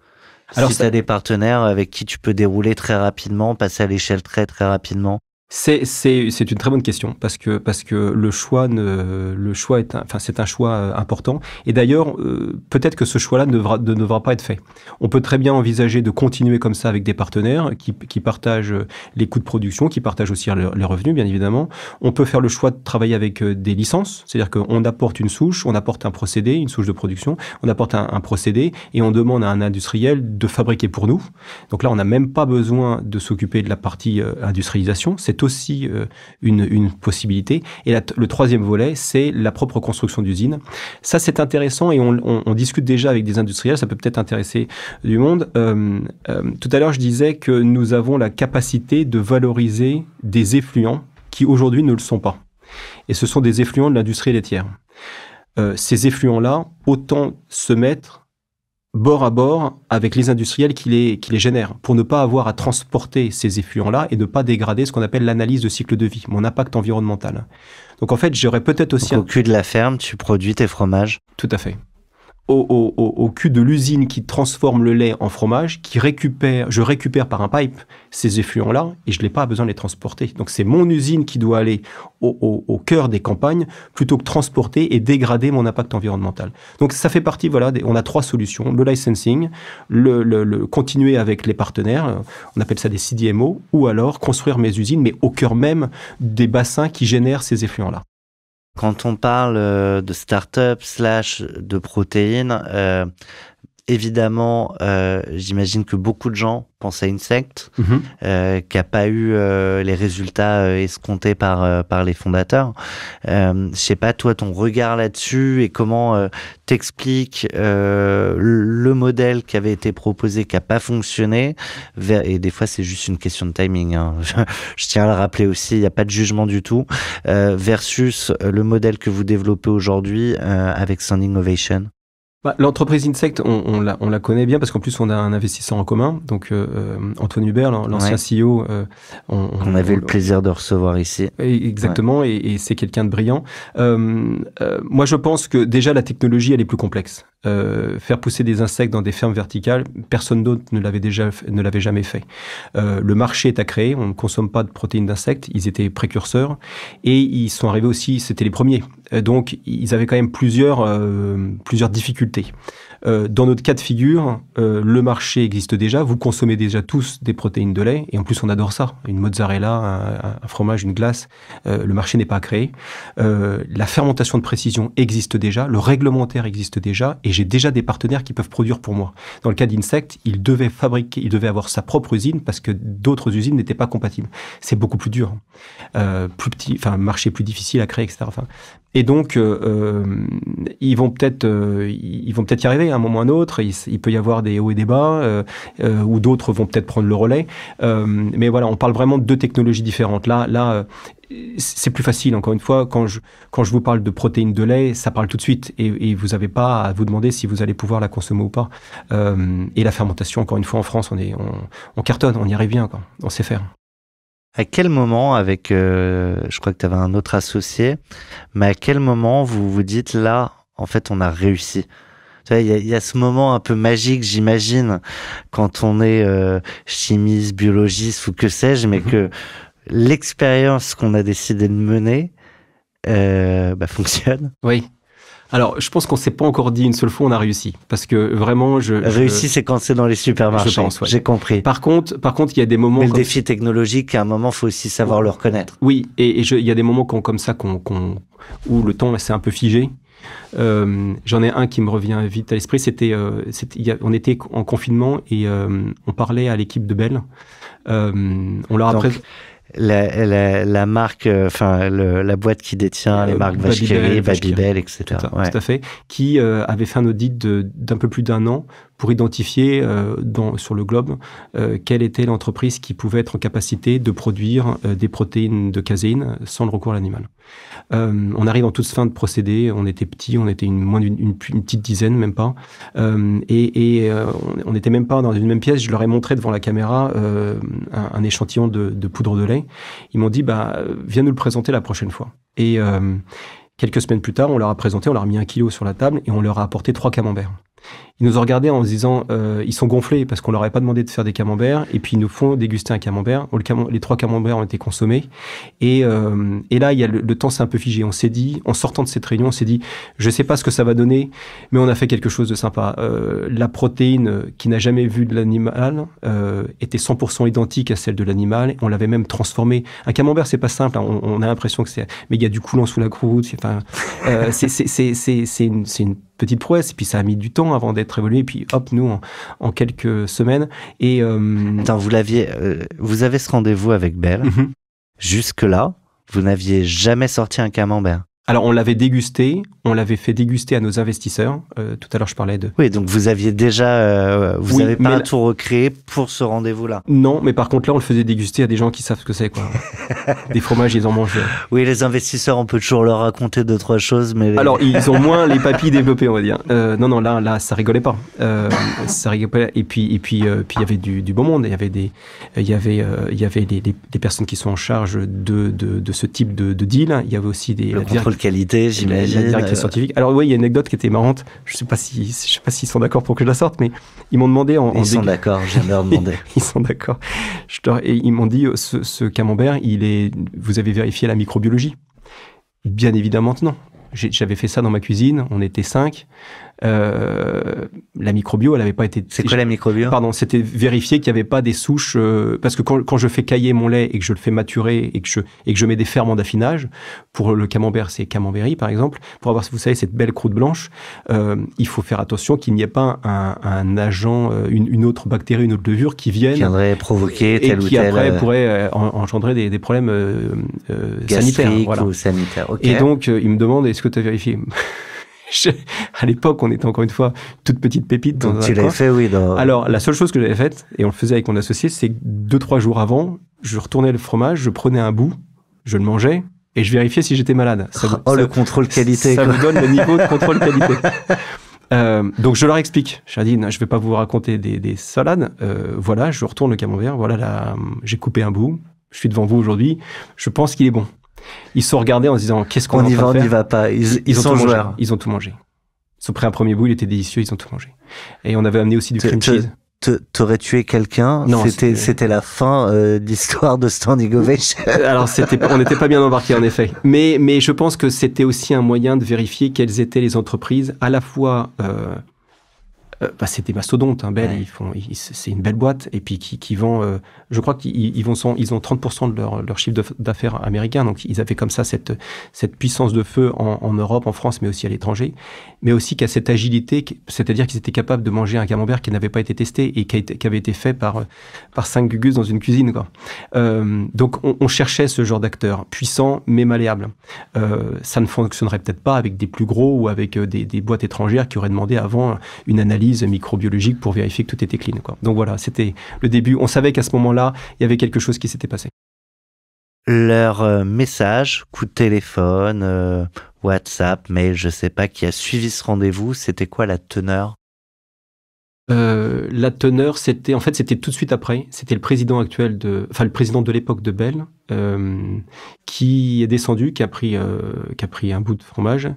Alors, si tu as des partenaires avec qui tu peux dérouler très rapidement, passer à l'échelle très très rapidement. C'est une très bonne question parce que le choix c'est un choix important et d'ailleurs peut-être que ce choix-là ne devra pas être fait. On peut très bien envisager de continuer comme ça avec des partenaires qui partagent les coûts de production, qui partagent aussi les revenus bien évidemment. On peut faire le choix de travailler avec des licences, c'est-à-dire qu'on apporte une souche, on apporte un procédé, une souche de production, on apporte un procédé et on demande à un industriel de fabriquer pour nous. Donc là on n'a même pas besoin de s'occuper de la partie industrialisation. C'est aussi une possibilité. Et le troisième volet, c'est la propre construction d'usines. Ça, c'est intéressant et on discute déjà avec des industriels, ça peut peut-être intéresser du monde. Tout à l'heure, je disais que nous avons la capacité de valoriser des effluents qui aujourd'hui ne le sont pas. Et ce sont des effluents de l'industrie laitière. Ces effluents-là, autant se mettre bord à bord avec les industriels qui les génèrent, pour ne pas avoir à transporter ces effluents-là et ne pas dégrader ce qu'on appelle l'analyse de cycle de vie, mon impact environnemental. Donc en fait, j'aurais peut-être aussi... Au cul de la ferme, tu produis tes fromages. Tout à fait. Au cul de l'usine qui transforme le lait en fromage, je récupère par un pipe ces effluents-là et je n'ai pas besoin de les transporter. Donc c'est mon usine qui doit aller au cœur des campagnes plutôt que transporter et dégrader mon impact environnemental. Donc ça fait partie, voilà, on a 3 solutions. Le licensing, le continuer avec les partenaires, on appelle ça des CDMO, ou alors construire mes usines, mais au cœur même des bassins qui génèrent ces effluents-là. Quand on parle de start-up / de protéines, évidemment, j'imagine que beaucoup de gens pensent à Insect, qui n'a pas eu les résultats escomptés par les fondateurs. Je sais pas, toi, ton regard là-dessus et comment t'expliques le modèle qui avait été proposé, qui n'a pas fonctionné. Et des fois, c'est juste une question de timing. Hein. Je tiens à le rappeler aussi, il n'y a pas de jugement du tout. Versus le modèle que vous développez aujourd'hui avec Standing Ovation. L'entreprise Insect, on la connaît bien parce qu'en plus on a un investisseur en commun, donc Antoine Hubert, l'ancien CEO. On avait le plaisir de recevoir ici. Exactement, ouais. et c'est quelqu'un de brillant. Moi je pense que déjà la technologie elle est plus complexe. Faire pousser des insectes dans des fermes verticales, personne d'autre ne l'avait jamais fait. Le marché est à créer, on ne consomme pas de protéines d'insectes, ils étaient précurseurs et ils sont arrivés aussi, c'était les premiers. Donc ils avaient quand même plusieurs difficultés. Dans notre cas de figure, le marché existe déjà, vous consommez déjà tous des protéines de lait et en plus on adore ça, une mozzarella, un fromage, une glace, le marché n'est pas à créer. La fermentation de précision existe déjà, le réglementaire existe déjà et j'ai déjà des partenaires qui peuvent produire pour moi. Dans le cas d'Insect, il devait avoir sa propre usine parce que d'autres usines n'étaient pas compatibles. C'est beaucoup plus dur, plus petit, enfin marché plus difficile à créer, etc. Et donc, ils vont peut-être y arriver à un moment ou à un autre. Il peut y avoir des hauts et des bas, ou d'autres vont peut-être prendre le relais. Mais voilà, on parle vraiment de 2 technologies différentes. Là, c'est plus facile. Encore une fois, quand je vous parle de protéines de lait, ça parle tout de suite, et vous n'avez pas à vous demander si vous allez pouvoir la consommer ou pas. Et la fermentation, encore une fois, en France, on cartonne, on y arrive bien, quoi. On sait faire. À quel moment, avec, je crois que tu avais un autre associé, mais à quel moment vous vous dites là, en fait, on a réussi? Tu vois, il y a ce moment un peu magique, j'imagine, quand on est chimiste, biologiste ou que sais-je, mais que l'expérience qu'on a décidé de mener fonctionne. Oui. Alors, je pense qu'on s'est pas encore dit une seule fois on a réussi, parce que vraiment, réussi, c'est quand c'est dans les supermarchés. Je pense, ouais. J'ai compris. Par contre, il y a des moments. Mais le défi technologique, à un moment, faut aussi savoir le reconnaître. Oui, et il y a des moments comme ça où le temps s'est un peu figé. J'en ai un qui me revient vite à l'esprit. On était en confinement et on parlait à l'équipe de Bell. On leur a présenté. La marque, la boîte qui détient les marques Vacherie, Babybel, etc. Tout à fait. Qui avait fait un audit d'un peu plus d'1 an pour identifier sur le globe quelle était l'entreprise qui pouvait être en capacité de produire des protéines de caséine sans le recours à l'animal. On arrive en toute fin de procédé, on était petits, on était moins d'une petite dizaine, même pas. On n'était même pas dans une même pièce. Je leur ai montré devant la caméra un échantillon de poudre de lait. Ils m'ont dit, viens nous le présenter la prochaine fois. Et Quelques semaines plus tard, on leur a présenté, on leur a mis 1 kilo sur la table et on leur a apporté 3 camemberts. Ils nous ont regardés en se disant, ils sont gonflés parce qu'on leur avait pas demandé de faire des camemberts et puis ils nous font déguster un camembert. Les 3 camemberts ont été consommés et là, le temps s'est un peu figé. On s'est dit, en sortant de cette réunion, on s'est dit, je sais pas ce que ça va donner, mais on a fait quelque chose de sympa. La protéine qui n'a jamais vu de l'animal était 100% identique à celle de l'animal. On l'avait même transformée. Un camembert, c'est pas simple. Hein, on a l'impression que mais il y a du coulant sous la croûte. C'est une petite prouesse, et puis ça a mis du temps avant d'être évolué, et puis hop, nous, en quelques semaines. Et Attends, vous avez ce rendez-vous avec Belle. Jusque-là, vous n'aviez jamais sorti un camembert. Alors, on l'avait dégusté, on l'avait fait déguster à nos investisseurs. Tout à l'heure, je parlais de... Oui, donc vous aviez déjà... vous n'avez pas tout recréé pour ce rendez-vous-là. Non, mais par contre, là, on le faisait déguster à des gens qui savent ce que c'est, quoi. Des fromages, ils en mangent. Oui, les investisseurs, on peut toujours leur raconter 2-3 choses, mais... Alors, ils ont moins les papilles développées, on va dire. Non, là, ça rigolait pas. Ça rigolait pas. Et puis, il y avait du bon monde. Il y avait des personnes qui sont en charge de ce type de deal. Il y avait aussi le contrôle qualité, j'imagine. La directrice scientifique. Alors oui, il y a une anecdote qui était marrante. Je sais pas s'ils sont d'accord pour que je la sorte, mais ils m'ont demandé Ils sont d'accord, je viens de leur demander. Ils sont d'accord. Et ils m'ont dit, ce camembert, vous avez vérifié la microbiologie? Bien évidemment non. J'avais fait ça dans ma cuisine, on était 5. La microbio, elle n'avait pas été... C'est quoi la microbio? Pardon, c'était vérifier qu'il n'y avait pas des souches... parce que quand je fais cailler mon lait et que je le fais maturer et que je mets des ferments d'affinage, pour le camembert, c'est camemberi par exemple, pour avoir, vous savez, cette belle croûte blanche, il faut faire attention qu'il n'y ait pas un agent, une autre bactérie, une autre levure qui viendrait provoquer tel ou tel... Et qui après pourrait engendrer des problèmes sanitaires. Voilà. Ou sanitaires, ok. Et donc, il me demande, est-ce que tu as vérifié? À l'époque, on était encore une fois toute petite pépite. Donc tu l'avais fait, oui. Alors, la seule chose que j'avais faite, et on le faisait avec mon associé, c'est que 2-3 jours avant, je retournais le fromage, je prenais un bout, je le mangeais, et je vérifiais si j'étais malade. Le contrôle qualité. Ça vous donne le niveau de contrôle qualité. Donc je leur explique. Je leur dis, non, je vais pas vous raconter des salades. Voilà, je retourne le camembert. Voilà, j'ai coupé un bout. Je suis devant vous aujourd'hui. Je pense qu'il est bon. Ils se sont regardés en se disant, qu'est-ce qu'on y va, on n'y va pas. Ils sont joueurs. Ils ont tout mangé. Ils ont pris un premier bout, il était délicieux, ils ont tout mangé. Et on avait amené aussi du cream cheese. T'aurais tué quelqu'un? Non, c'était la fin d'histoire de Standing Ovation. Alors, on n'était pas bien embarqués, en effet. Mais je pense que c'était aussi un moyen de vérifier quelles étaient les entreprises, à la fois... c'est des mastodontes, hein, Bell, ouais. C'est une belle boîte, et puis qui vend, je crois qu'ils ont 30% de leur chiffre d'affaires américain, donc ils avaient comme ça cette puissance de feu en Europe, en France, mais aussi à l'étranger, mais aussi qu'à cette agilité, c'est-à-dire qu'ils étaient capables de manger un camembert qui n'avait pas été testé et qui avait été fait par 5 gugus dans une cuisine, quoi. Donc on cherchait ce genre d'acteurs, puissants mais malléables. Ça ne fonctionnerait peut-être pas avec des plus gros ou avec des boîtes étrangères qui auraient demandé avant une analyse microbiologique pour vérifier que tout était clean, quoi. Donc voilà, c'était le début. On savait qu'à ce moment-là, il y avait quelque chose qui s'était passé. Leur message, coup de téléphone, WhatsApp, mail, je sais pas, qui a suivi ce rendez-vous, c'était quoi la teneur? La teneur, c'était tout de suite après. C'était le président le président de l'époque de Bell, qui est descendu, qui a pris un bout de fromage.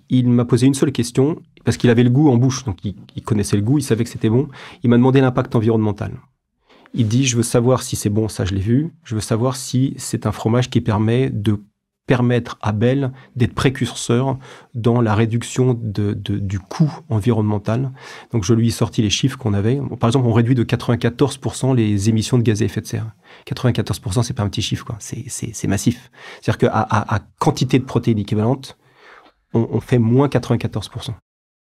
Il m'a posé une seule question, parce qu'il avait le goût en bouche, donc il connaissait le goût, il savait que c'était bon. Il m'a demandé l'impact environnemental. Il dit, je veux savoir si c'est bon, ça je l'ai vu. Je veux savoir si c'est un fromage qui permettre à Bell d'être précurseur dans la réduction du coût environnemental. Donc, je lui ai sorti les chiffres qu'on avait. Par exemple, on réduit de 94% les émissions de gaz à effet de serre. 94%, c'est pas un petit chiffre, quoi. C'est massif. C'est-à-dire qu'à quantité de protéines équivalentes, on fait moins 94%.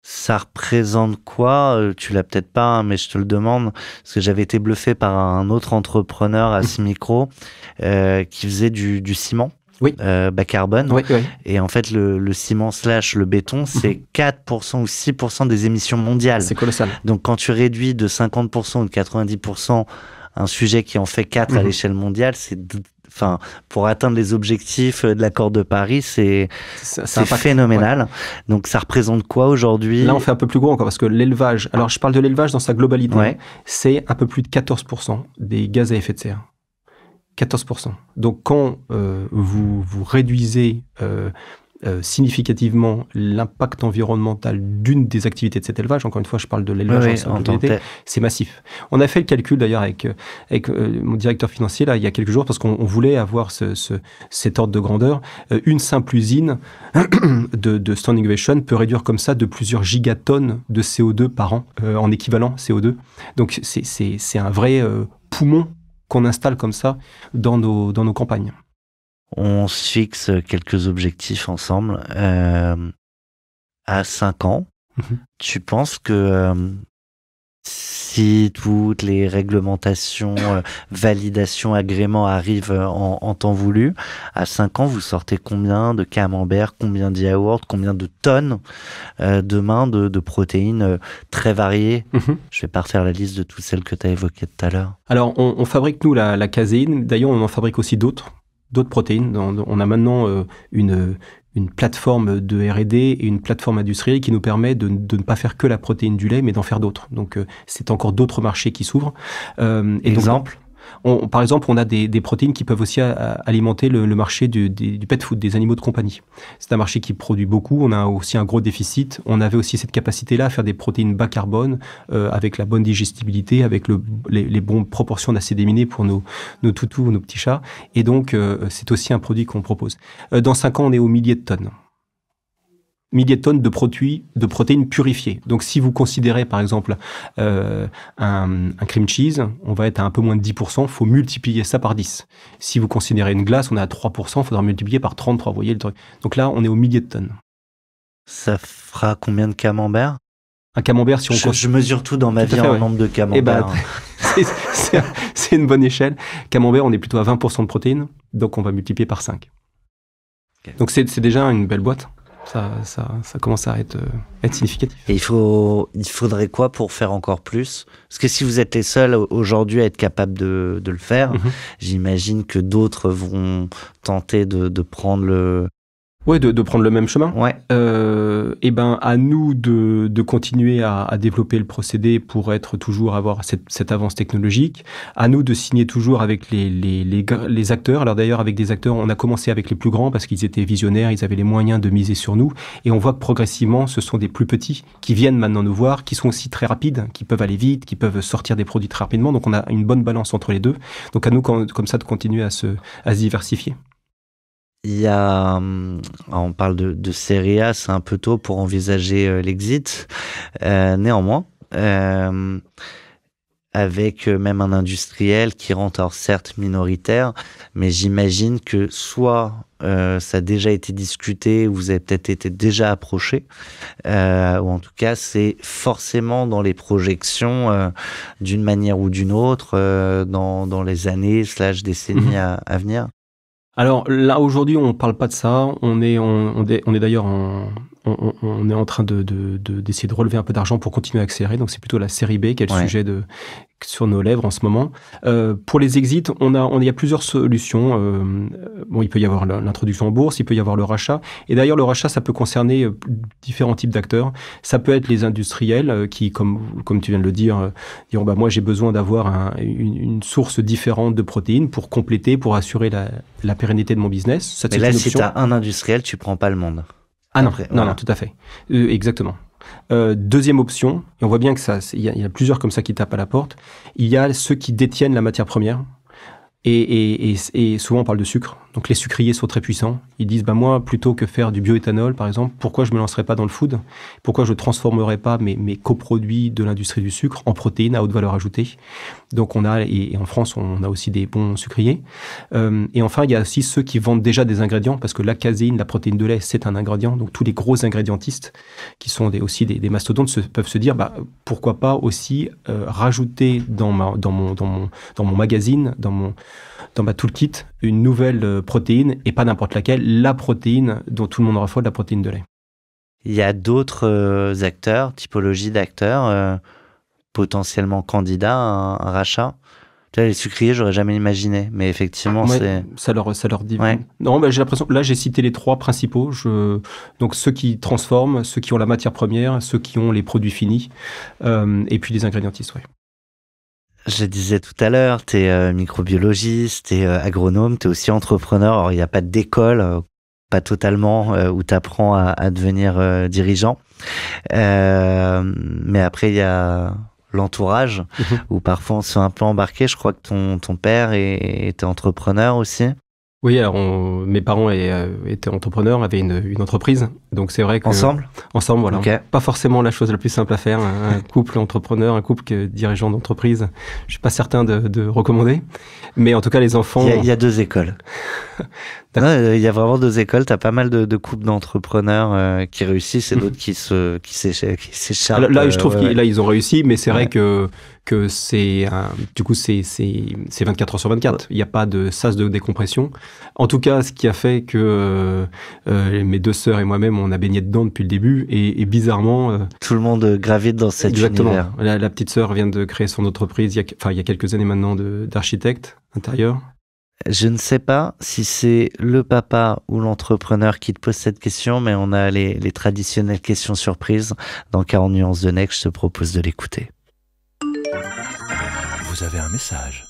Ça représente quoi? Tu l'as peut-être pas, mais je te le demande, parce que j'avais été bluffé par un autre entrepreneur à ce micro qui faisait du ciment. Oui. Bas carbone. Oui, oui. Et en fait, le ciment / le béton, c'est 4% ou 6% des émissions mondiales. C'est colossal. Donc, quand tu réduis de 50% ou de 90% un sujet qui en fait 4 à l'échelle mondiale, pour atteindre les objectifs de l'accord de Paris, c'est phénoménal. Ouais. Donc, ça représente quoi aujourd'hui? Là, on fait un peu plus gros encore, parce que l'élevage, alors je parle de l'élevage dans sa globalité, ouais. C'est un peu plus de 14% des gaz à effet de serre. 14%. Donc, quand vous réduisez significativement l'impact environnemental d'une des activités de cet élevage. Encore une fois, je parle de l'élevage en propriété. C'est massif. On a fait le calcul d'ailleurs avec mon directeur financier là il y a quelques jours parce qu'on voulait avoir cet ordre de grandeur. Une simple usine de Standing Ovation peut réduire comme ça de plusieurs gigatonnes de CO2 par an en équivalent CO2. Donc c'est un vrai poumon qu'on installe comme ça dans nos campagnes. On se fixe quelques objectifs ensemble. À 5 ans, tu penses que si toutes les réglementations, validations, agréments arrivent en temps voulu, à 5 ans, vous sortez combien de camembert, combien de yaourts, combien de tonnes demain de protéines très variées? Je vais pas refaire la liste de toutes celles que tu as évoquées tout à l'heure. Alors, on fabrique, nous, la caséine. D'ailleurs, on en fabrique aussi d'autres protéines. On a maintenant une plateforme de R&D et une plateforme industrielle qui nous permet de ne pas faire que la protéine du lait, mais d'en faire d'autres. Donc, c'est encore d'autres marchés qui s'ouvrent. Exemple ? Par exemple, on a des protéines qui peuvent aussi alimenter le marché du pet food, des animaux de compagnie. C'est un marché qui produit beaucoup. On a aussi un gros déficit. On avait aussi cette capacité-là à faire des protéines bas carbone avec la bonne digestibilité, avec les bonnes proportions d'acides aminés pour nos toutous, nos petits chats. Et donc, c'est aussi un produit qu'on propose. Dans 5 ans, on est aux milliers de tonnes. Milliers de tonnes de protéines purifiées. Donc, si vous considérez, par exemple, un cream cheese, on va être à un peu moins de 10%, il faut multiplier ça par 10. Si vous considérez une glace, on est à 3%, il faudra multiplier par 33, vous voyez le truc. Donc là, on est aux milliers de tonnes. Ça fera combien de camembert? Un camembert, si on... Je mesure tout dans ma vie en nombre de camembert. C'est une bonne échelle. Camembert, on est plutôt à 20% de protéines, donc on va multiplier par 5. Okay. Donc c'est déjà une belle boîte. Ça commence à être significatif. Et il faudrait quoi pour faire encore plus? Parce que si vous êtes les seuls aujourd'hui à être capables de le faire, j'imagine que d'autres vont tenter de prendre le... Oui, de prendre le même chemin. Ouais. Et ben, à nous de continuer à développer le procédé pour toujours avoir cette avance technologique. À nous de signer toujours avec les acteurs. Alors d'ailleurs, avec des acteurs, on a commencé avec les plus grands parce qu'ils étaient visionnaires, ils avaient les moyens de miser sur nous. Et on voit que progressivement, ce sont des plus petits qui viennent maintenant nous voir, qui sont aussi très rapides, qui peuvent aller vite, qui peuvent sortir des produits très rapidement. Donc on a une bonne balance entre les deux. Donc à nous, comme ça, de continuer à se diversifier. Il y a, on parle de série A, c'est un peu tôt pour envisager l'exit. Néanmoins, avec même un industriel qui rentre, alors certes minoritaire, mais j'imagine que soit ça a déjà été discuté, ou vous avez peut-être été déjà approché, ou en tout cas c'est forcément dans les projections d'une manière ou d'une autre dans les années / décennies à venir. Alors là, aujourd'hui, on ne parle pas de ça. On est d'ailleurs on est en train d'essayer de relever un peu d'argent pour continuer à accélérer. Donc, c'est plutôt la série B qui est le sujet sur nos lèvres en ce moment. Pour les exits, il y a plusieurs solutions. Il peut y avoir l'introduction en bourse, il peut y avoir le rachat. Et d'ailleurs, le rachat, ça peut concerner différents types d'acteurs. Ça peut être les industriels qui, comme tu viens de le dire, diront moi, j'ai besoin d'avoir une source différente de protéines pour compléter, pour assurer la pérennité de mon business. Mais là, si tu as un industriel, tu prends pas le monde. Ah non, non, tout à fait. Exactement. Deuxième option, et on voit bien que il y a plusieurs comme ça qui tapent à la porte, il y a ceux qui détiennent la matière première, et souvent on parle de sucre, donc les sucriers sont très puissants, ils disent moi, plutôt que faire du bioéthanol par exemple, pourquoi je me lancerais pas dans le food? Pourquoi je transformerais pas mes coproduits de l'industrie du sucre en protéines à haute valeur ajoutée? Donc et en France on a aussi des bons sucriers. Et enfin il y a aussi ceux qui vendent déjà des ingrédients, parce que la caséine, la protéine de lait, c'est un ingrédient, donc tous les gros ingrédientistes qui sont aussi des mastodontes peuvent se dire pourquoi pas aussi rajouter dans mon magazine, dans ma toolkit, une nouvelle protéine, et pas n'importe laquelle, la protéine dont tout le monde raffole, la protéine de lait. Il y a d'autres typologies d'acteurs potentiellement candidats à un rachat. Tu vois, les sucriers, j'aurais jamais imaginé, mais effectivement, ça leur dit. Ouais. Non, j'ai l'impression que là, j'ai cité les trois principaux. Donc, ceux qui transforment, ceux qui ont la matière première, ceux qui ont les produits finis, et puis les ingrédientistes, oui. Je disais tout à l'heure, tu es microbiologiste, tu es agronome, tu es aussi entrepreneur. Alors, il n'y a pas d'école pas totalement, où tu apprends à devenir dirigeant. Mais après, il y a l'entourage, où parfois on se fait un peu embarquer. Je crois que ton père était entrepreneur aussi. Oui, alors mes parents étaient entrepreneurs, avaient une entreprise, donc c'est vrai que... Ensemble, voilà. Okay. Pas forcément la chose la plus simple à faire, un couple entrepreneur, un couple dirigeant d'entreprise, je suis pas certain de recommander, mais en tout cas les enfants... Il y a 2 écoles. Il y a vraiment 2 écoles, t'as pas mal de couples d'entrepreneurs qui réussissent et d'autres qui s'écharpent. Là, je trouve qu'ils ils ont réussi, mais c'est vrai que c'est du coup c'est 24 heures sur 24. Il n'y a pas de sas de décompression. En tout cas, ce qui a fait que mes 2 sœurs et moi-même, on a baigné dedans depuis le début et bizarrement... tout le monde gravite dans cet univers. La petite sœur vient de créer son entreprise il y a quelques années maintenant d'architecte intérieur. Je ne sais pas si c'est le papa ou l'entrepreneur qui te pose cette question, mais on a les traditionnelles questions surprises. Dans 40 nuances de Next, je te propose de l'écouter. Vous avez un message.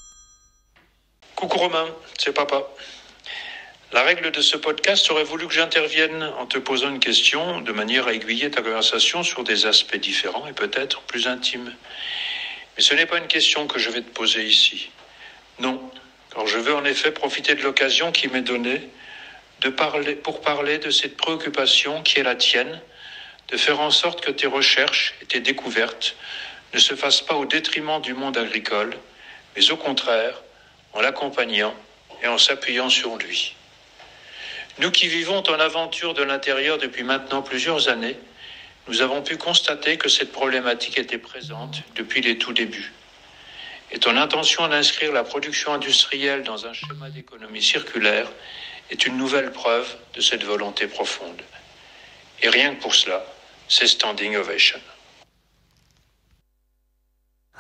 Coucou Romain, c'est papa. La règle de ce podcast aurait voulu que j'intervienne en te posant une question de manière à aiguiller ta conversation sur des aspects différents et peut-être plus intimes. Mais ce n'est pas une question que je vais te poser ici. Non. Alors je veux en effet profiter de l'occasion qui m'est donnée pour parler de cette préoccupation qui est la tienne, de faire en sorte que tes recherches et tes découvertes ne se fassent pas au détriment du monde agricole, mais au contraire, en l'accompagnant et en s'appuyant sur lui. Nous qui vivons ton aventure de l'intérieur depuis maintenant plusieurs années, nous avons pu constater que cette problématique était présente depuis les tout débuts. Et ton intention d'inscrire la production industrielle dans un schéma d'économie circulaire est une nouvelle preuve de cette volonté profonde. Et rien que pour cela, c'est standing ovation.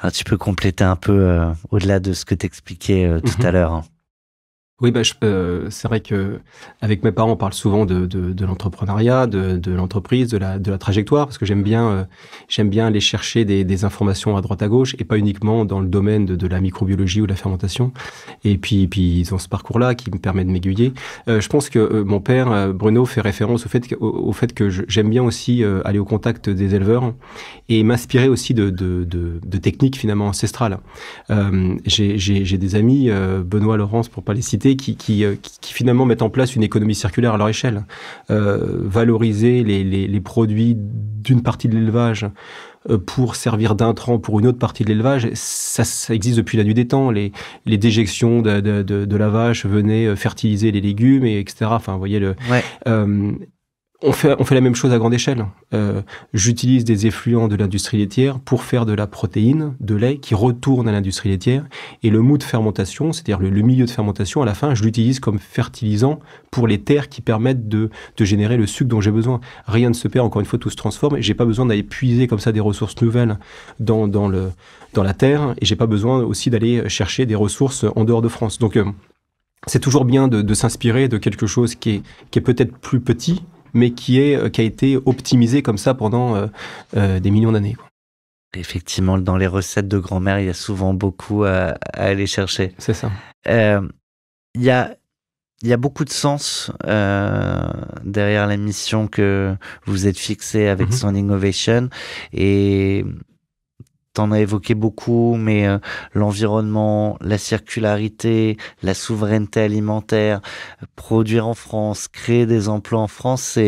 Alors, tu peux compléter un peu au-delà de ce que t'expliquais tout à l'heure. Oui, c'est vrai que avec mes parents, on parle souvent de l'entrepreneuriat, de l'entreprise, de la trajectoire, parce que j'aime bien aller chercher des informations à droite à gauche et pas uniquement dans le domaine de la microbiologie ou de la fermentation. Et puis ils ont ce parcours-là qui me permet de m'aiguiller. Je pense que mon père Bruno fait référence au fait que j'aime bien aussi aller au contact des éleveurs et m'inspirer aussi de techniques finalement ancestrales. J'ai des amis, Benoît, Laurence, pour pas les citer, qui finalement mettent en place une économie circulaire à leur échelle. Valoriser les produits d'une partie de l'élevage pour servir d'intrant pour une autre partie de l'élevage, ça existe depuis la nuit des temps. Les déjections de la vache venaient fertiliser les légumes, etc. Enfin, vous voyez On fait la même chose à grande échelle. J'utilise des effluents de l'industrie laitière pour faire de la protéine, de lait, qui retourne à l'industrie laitière. Et le mou de fermentation, c'est-à-dire le milieu de fermentation, à la fin, je l'utilise comme fertilisant pour les terres qui permettent de générer le sucre dont j'ai besoin. Rien ne se perd, encore une fois, tout se transforme. Et j'ai pas besoin d'aller puiser comme ça des ressources nouvelles dans la terre. Et j'ai pas besoin aussi d'aller chercher des ressources en dehors de France. Donc, c'est toujours bien de s'inspirer de quelque chose qui est peut-être plus petit, mais qui a été optimisé comme ça pendant des millions d'années. Effectivement, dans les recettes de grand-mère, il y a souvent beaucoup à aller chercher. C'est ça. Il y a beaucoup de sens derrière la mission que vous êtes fixée avec Standing Ovation, et t'en as évoqué beaucoup, mais l'environnement, la circularité, la souveraineté alimentaire, produire en France, créer des emplois en France,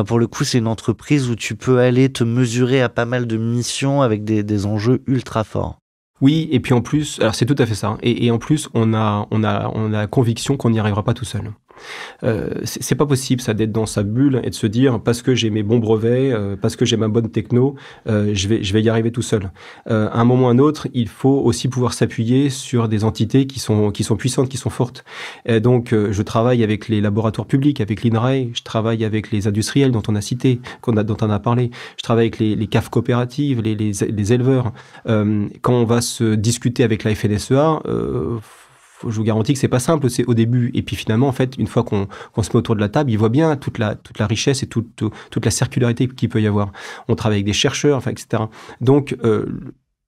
pour le coup, c'est une entreprise où tu peux aller te mesurer à pas mal de missions avec des enjeux ultra forts. Oui, et puis en plus, alors c'est tout à fait ça. Et en plus, on a la conviction qu'on n'y arrivera pas tout seul. C'est pas possible ça d'être dans sa bulle et de se dire parce que j'ai mes bons brevets, parce que j'ai ma bonne techno, je vais y arriver tout seul. À un moment ou à un autre, il faut aussi pouvoir s'appuyer sur des entités qui sont puissantes, qui sont fortes. Donc je travaille avec les laboratoires publics, avec l'INRAE, je travaille avec les industriels dont on a cité, dont on a parlé, je travaille avec les CAF coopératives, les éleveurs. Quand on va se discuter avec la FNSEA, je vous garantis que c'est pas simple au début. Et puis finalement, en fait, une fois qu'on se met autour de la table, ils voient bien toute la richesse et toute la circularité qu'il peut y avoir. On travaille avec des chercheurs, etc. Donc,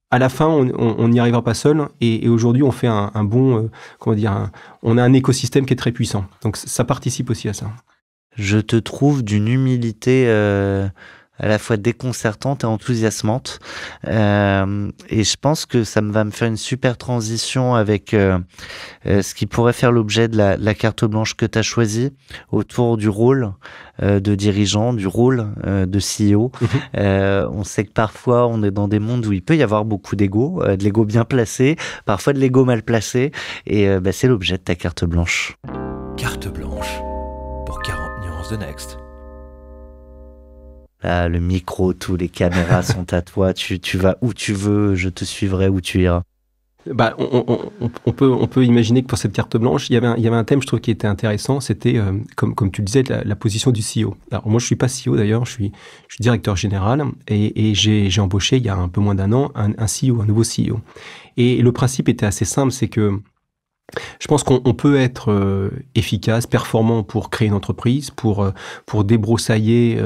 à la fin, on n'y arrivera pas seul. Et aujourd'hui, on fait un bon, on a un écosystème qui est très puissant. Donc, ça participe aussi à ça. Je te trouve d'une humilité à la fois déconcertante et enthousiasmante. Et je pense que ça va me faire une super transition avec ce qui pourrait faire l'objet de la carte blanche que tu as choisie autour du rôle de dirigeant, du rôle de CEO. On sait que parfois, on est dans des mondes où il peut y avoir beaucoup d'ego, de l'ego bien placé, parfois de l'ego mal placé. Et c'est l'objet de ta carte blanche. Carte blanche pour 40 nuances de Next. Là, le micro, tous les caméras sont à toi. Tu vas où tu veux, je te suivrai où tu iras. On peut imaginer que pour cette carte blanche, il y avait un thème, je trouve, qui était intéressant. C'était, comme tu le disais, la position du CEO. Alors moi, je suis pas CEO d'ailleurs, je suis directeur général et j'ai embauché il y a un peu moins d'un an un CEO, un nouveau CEO. Et le principe était assez simple, c'est que je pense qu'on peut être efficace, performant pour créer une entreprise, pour débroussailler,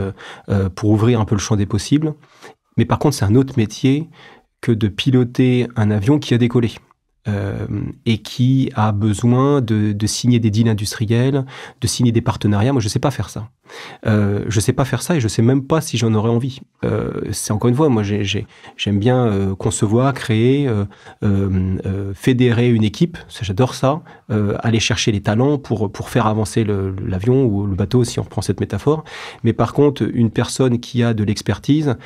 pour ouvrir un peu le champ des possibles. Mais par contre, c'est un autre métier que de piloter un avion qui a décollé et qui a besoin de signer des deals industriels, de signer des partenariats. Moi, je sais pas faire ça. Je sais pas faire ça et je sais même pas si j'en aurais envie. C'est encore une fois, moi j'aime bien concevoir, créer, fédérer une équipe, j'adore ça, aller chercher les talents pour faire avancer l'avion ou le bateau si on reprend cette métaphore. Mais par contre, une personne qui a de l'expertise,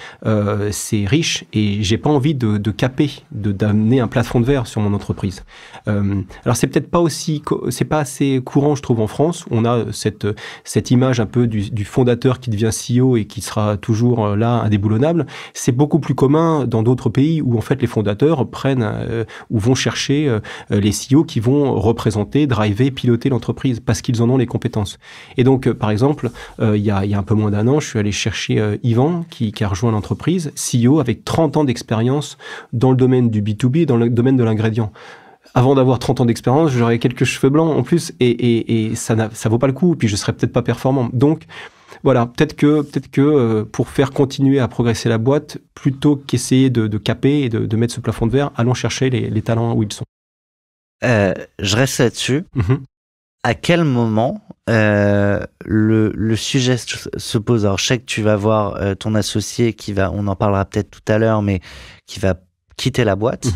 c'est riche et j'ai pas envie de caper, d'amener un plafond de verre sur mon entreprise. Alors c'est peut-être pas c'est pas assez courant, je trouve, en France. On a cette image un peu du fondateur qui devient CEO et qui sera toujours là, indéboulonnable. C'est beaucoup plus commun dans d'autres pays où en fait les fondateurs prennent ou vont chercher les CEO qui vont représenter, driver, piloter l'entreprise parce qu'ils en ont les compétences. Et donc, par exemple, il y a un peu moins d'un an, je suis allé chercher Yvan qui a rejoint l'entreprise, CEO avec 30 ans d'expérience dans le domaine du B2B, dans le domaine de l'ingrédient. Avant d'avoir 30 ans d'expérience, j'aurais quelques cheveux blancs en plus et ça vaut pas le coup. Puis je serais peut-être pas performant. Donc voilà, peut-être que pour faire continuer à progresser la boîte, plutôt qu'essayer de caper et de mettre ce plafond de verre, allons chercher les talents où ils sont. Je reste là-dessus. À quel moment le sujet se pose? Alors je sais que tu vas voir ton associé on en parlera peut-être tout à l'heure, mais qui va quitter la boîte,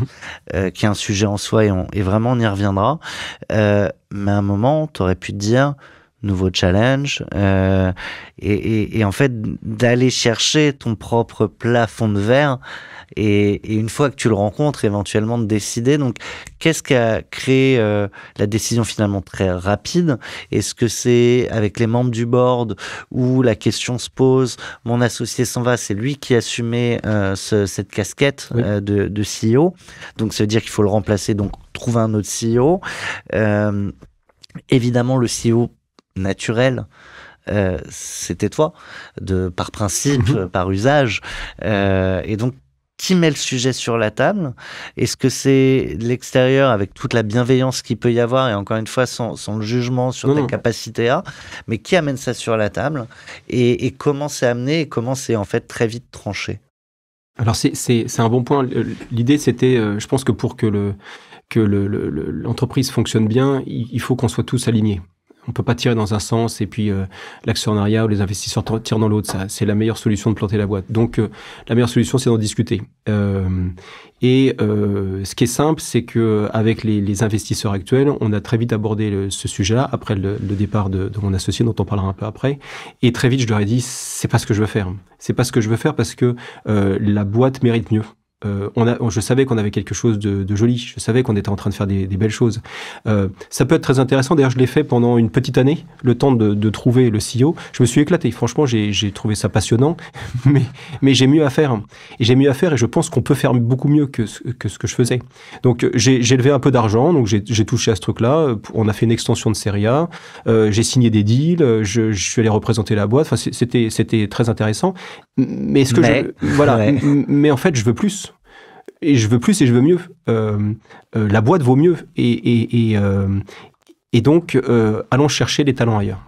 qui est un sujet en soi et vraiment on y reviendra. Mais à un moment, tu aurais pu te dire nouveau challenge et en fait d'aller chercher ton propre plafond de verre et une fois que tu le rencontres, éventuellement de décider. Donc, qu'est-ce qui a créé la décision finalement très rapide? Est-ce que c'est avec les membres du board où la question se pose, mon associé s'en va, c'est lui qui assumait cette casquette de CEO. Donc, ça veut dire qu'il faut le remplacer, donc trouver un autre CEO. Évidemment, le CEO naturel, c'était toi, par principe, par usage. Et donc, qui met le sujet sur la table? Est-ce que c'est l'extérieur avec toute la bienveillance qu'il peut y avoir et encore une fois sans le jugement sur ta capacité à, mais qui amène ça sur la table et comment c'est amené et comment c'est en fait très vite tranché? Alors c'est un bon point. L'idée c'était, je pense que pour que l'entreprise fonctionne bien, il faut qu'on soit tous alignés. On peut pas tirer dans un sens et puis l'actionnariat ou les investisseurs tirent dans l'autre. Ça, c'est la meilleure solution de planter la boîte. Donc, la meilleure solution, c'est d'en discuter. Ce qui est simple, c'est que avec les investisseurs actuels, on a très vite abordé ce sujet-là après le départ de mon associé, dont on parlera un peu après. Et très vite, je leur ai dit, c'est pas ce que je veux faire. C'est pas ce que je veux faire parce que la boîte mérite mieux. Je savais qu'on avait quelque chose de joli. Je savais qu'on était en train de faire des belles choses. Ça peut être très intéressant. D'ailleurs, je l'ai fait pendant une petite année, le temps de trouver le CEO. Je me suis éclaté. Franchement, j'ai trouvé ça passionnant, mais j'ai mieux à faire. Et j'ai mieux à faire et je pense qu'on peut faire beaucoup mieux que ce que je faisais. Donc, j'ai levé un peu d'argent. Donc, j'ai touché à ce truc-là. On a fait une extension de Serie A. J'ai signé des deals. Je suis allé représenter la boîte. Enfin, c'était très intéressant. Mais mais en fait, je veux plus. Et je veux plus et je veux mieux. La boîte vaut mieux. Et donc, allons chercher les talents ailleurs.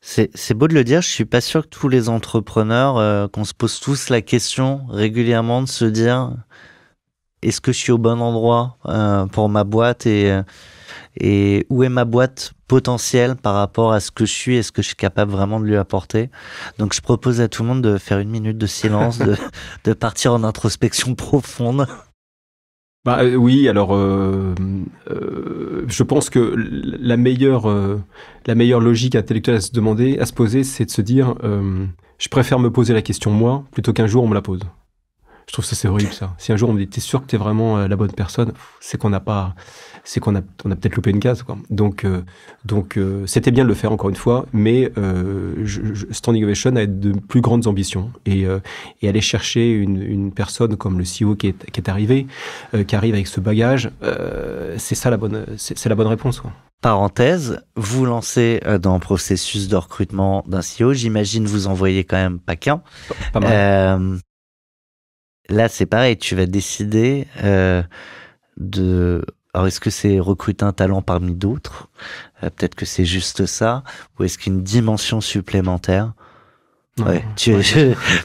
C'est beau de le dire. Je suis pas sûr que tous les entrepreneurs, qu'on se pose tous la question régulièrement de se dire est-ce que je suis au bon endroit pour ma boîte et et où est ma boîte potentielle par rapport à ce que je suis et ce que je suis capable vraiment de lui apporter. Donc je propose à tout le monde de faire 1 minute de silence, de partir en introspection profonde. Oui, alors je pense que la meilleure logique intellectuelle à se poser, c'est de se dire je préfère me poser la question moi plutôt qu'un jour on me la pose. Je trouve ça c'est horrible ça. Si un jour on me dit t'es sûr que t'es vraiment la bonne personne, c'est qu'on a peut-être loupé une case quoi. Donc c'était bien de le faire encore une fois, mais Standing Ovation a de plus grandes ambitions et aller chercher une personne comme le CEO qui est arrivé, qui arrive avec ce bagage, c'est la bonne réponse quoi. Parenthèse, vous lancez dans le processus de recrutement d'un CEO, j'imagine vous envoyez quand même pas qu'un. Pas mal. Là, c'est pareil, tu vas décider Alors, est-ce que c'est recruter un talent parmi d'autres? Peut-être que c'est juste ça. Ou est-ce qu'une dimension supplémentaire? Non, ouais.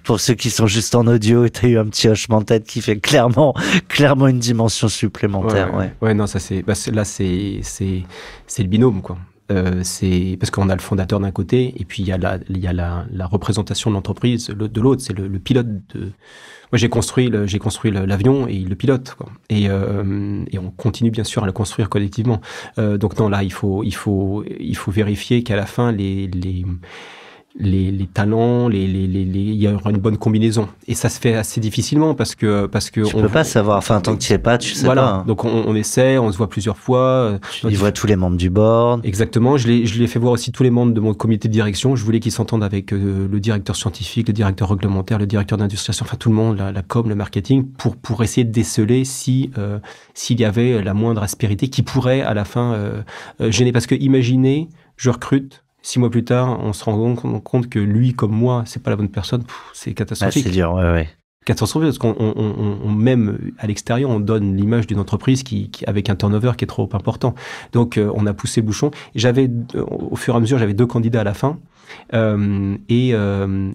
Pour ceux qui sont juste en audio, tu as eu un petit hochement de tête qui fait clairement une dimension supplémentaire. Ouais, non, ça c'est le binôme, quoi. C'est parce qu'on a le fondateur d'un côté et puis il y a la représentation de l'entreprise de l'autre, c'est le pilote de. Moi j'ai construit l'avion et il le pilote quoi. Et on continue bien sûr à le construire collectivement. Donc non là il faut vérifier qu'à la fin les talents, il y aura une bonne combinaison. Et ça se fait assez difficilement parce que tu peux pas savoir. Enfin, tant que tu sais pas, tu sais pas. Hein. Donc on essaie, on se voit plusieurs fois. Tu vois tous les membres du board. Exactement. Je l'ai fait voir aussi tous les membres de mon comité de direction. Je voulais qu'ils s'entendent avec le directeur scientifique, le directeur réglementaire, le directeur d'industrialisation, enfin tout le monde, la com, le marketing, pour essayer de déceler s'il y avait la moindre aspérité qui pourrait à la fin gêner. Parce que imaginez, je recrute. 6 mois plus tard, on se rend compte que lui, comme moi, c'est pas la bonne personne. C'est catastrophique. C'est dur, ouais. Catastrophique parce qu'on même à l'extérieur, on donne l'image d'une entreprise qui avec un turnover qui est trop important. Donc, on a poussé le bouchon. Au fur et à mesure, j'avais 2 candidats à la fin. Et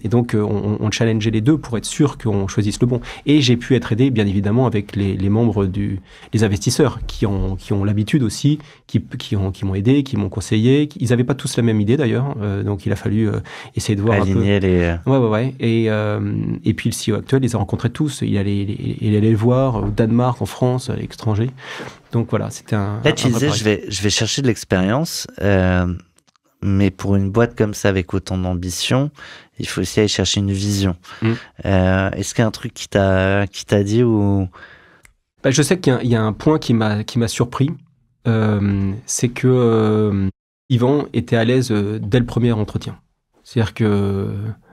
donc, on challengeait les deux pour être sûr qu'on choisisse le bon. Et j'ai pu être aidé, bien évidemment, avec les membres les investisseurs qui ont l'habitude aussi, qui m'ont aidé, qui m'ont conseillé. Ils n'avaient pas tous la même idée d'ailleurs, donc il a fallu essayer de voir aligner un peu. Ouais. Et puis le CEO actuel, les a rencontrés tous. Il allait les voir au Danemark, en France, à l'étranger. Donc voilà, c'était un. Là, tu disais, je vais chercher de l'expérience. Mais pour une boîte comme ça, avec autant d'ambition, il faut aussi aller chercher une vision. Est-ce qu'il y a un truc qui t'a dit ou... Je sais qu'il y a un point qui m'a surpris. C'est que Yvan était à l'aise dès le premier entretien. C'est-à-dire que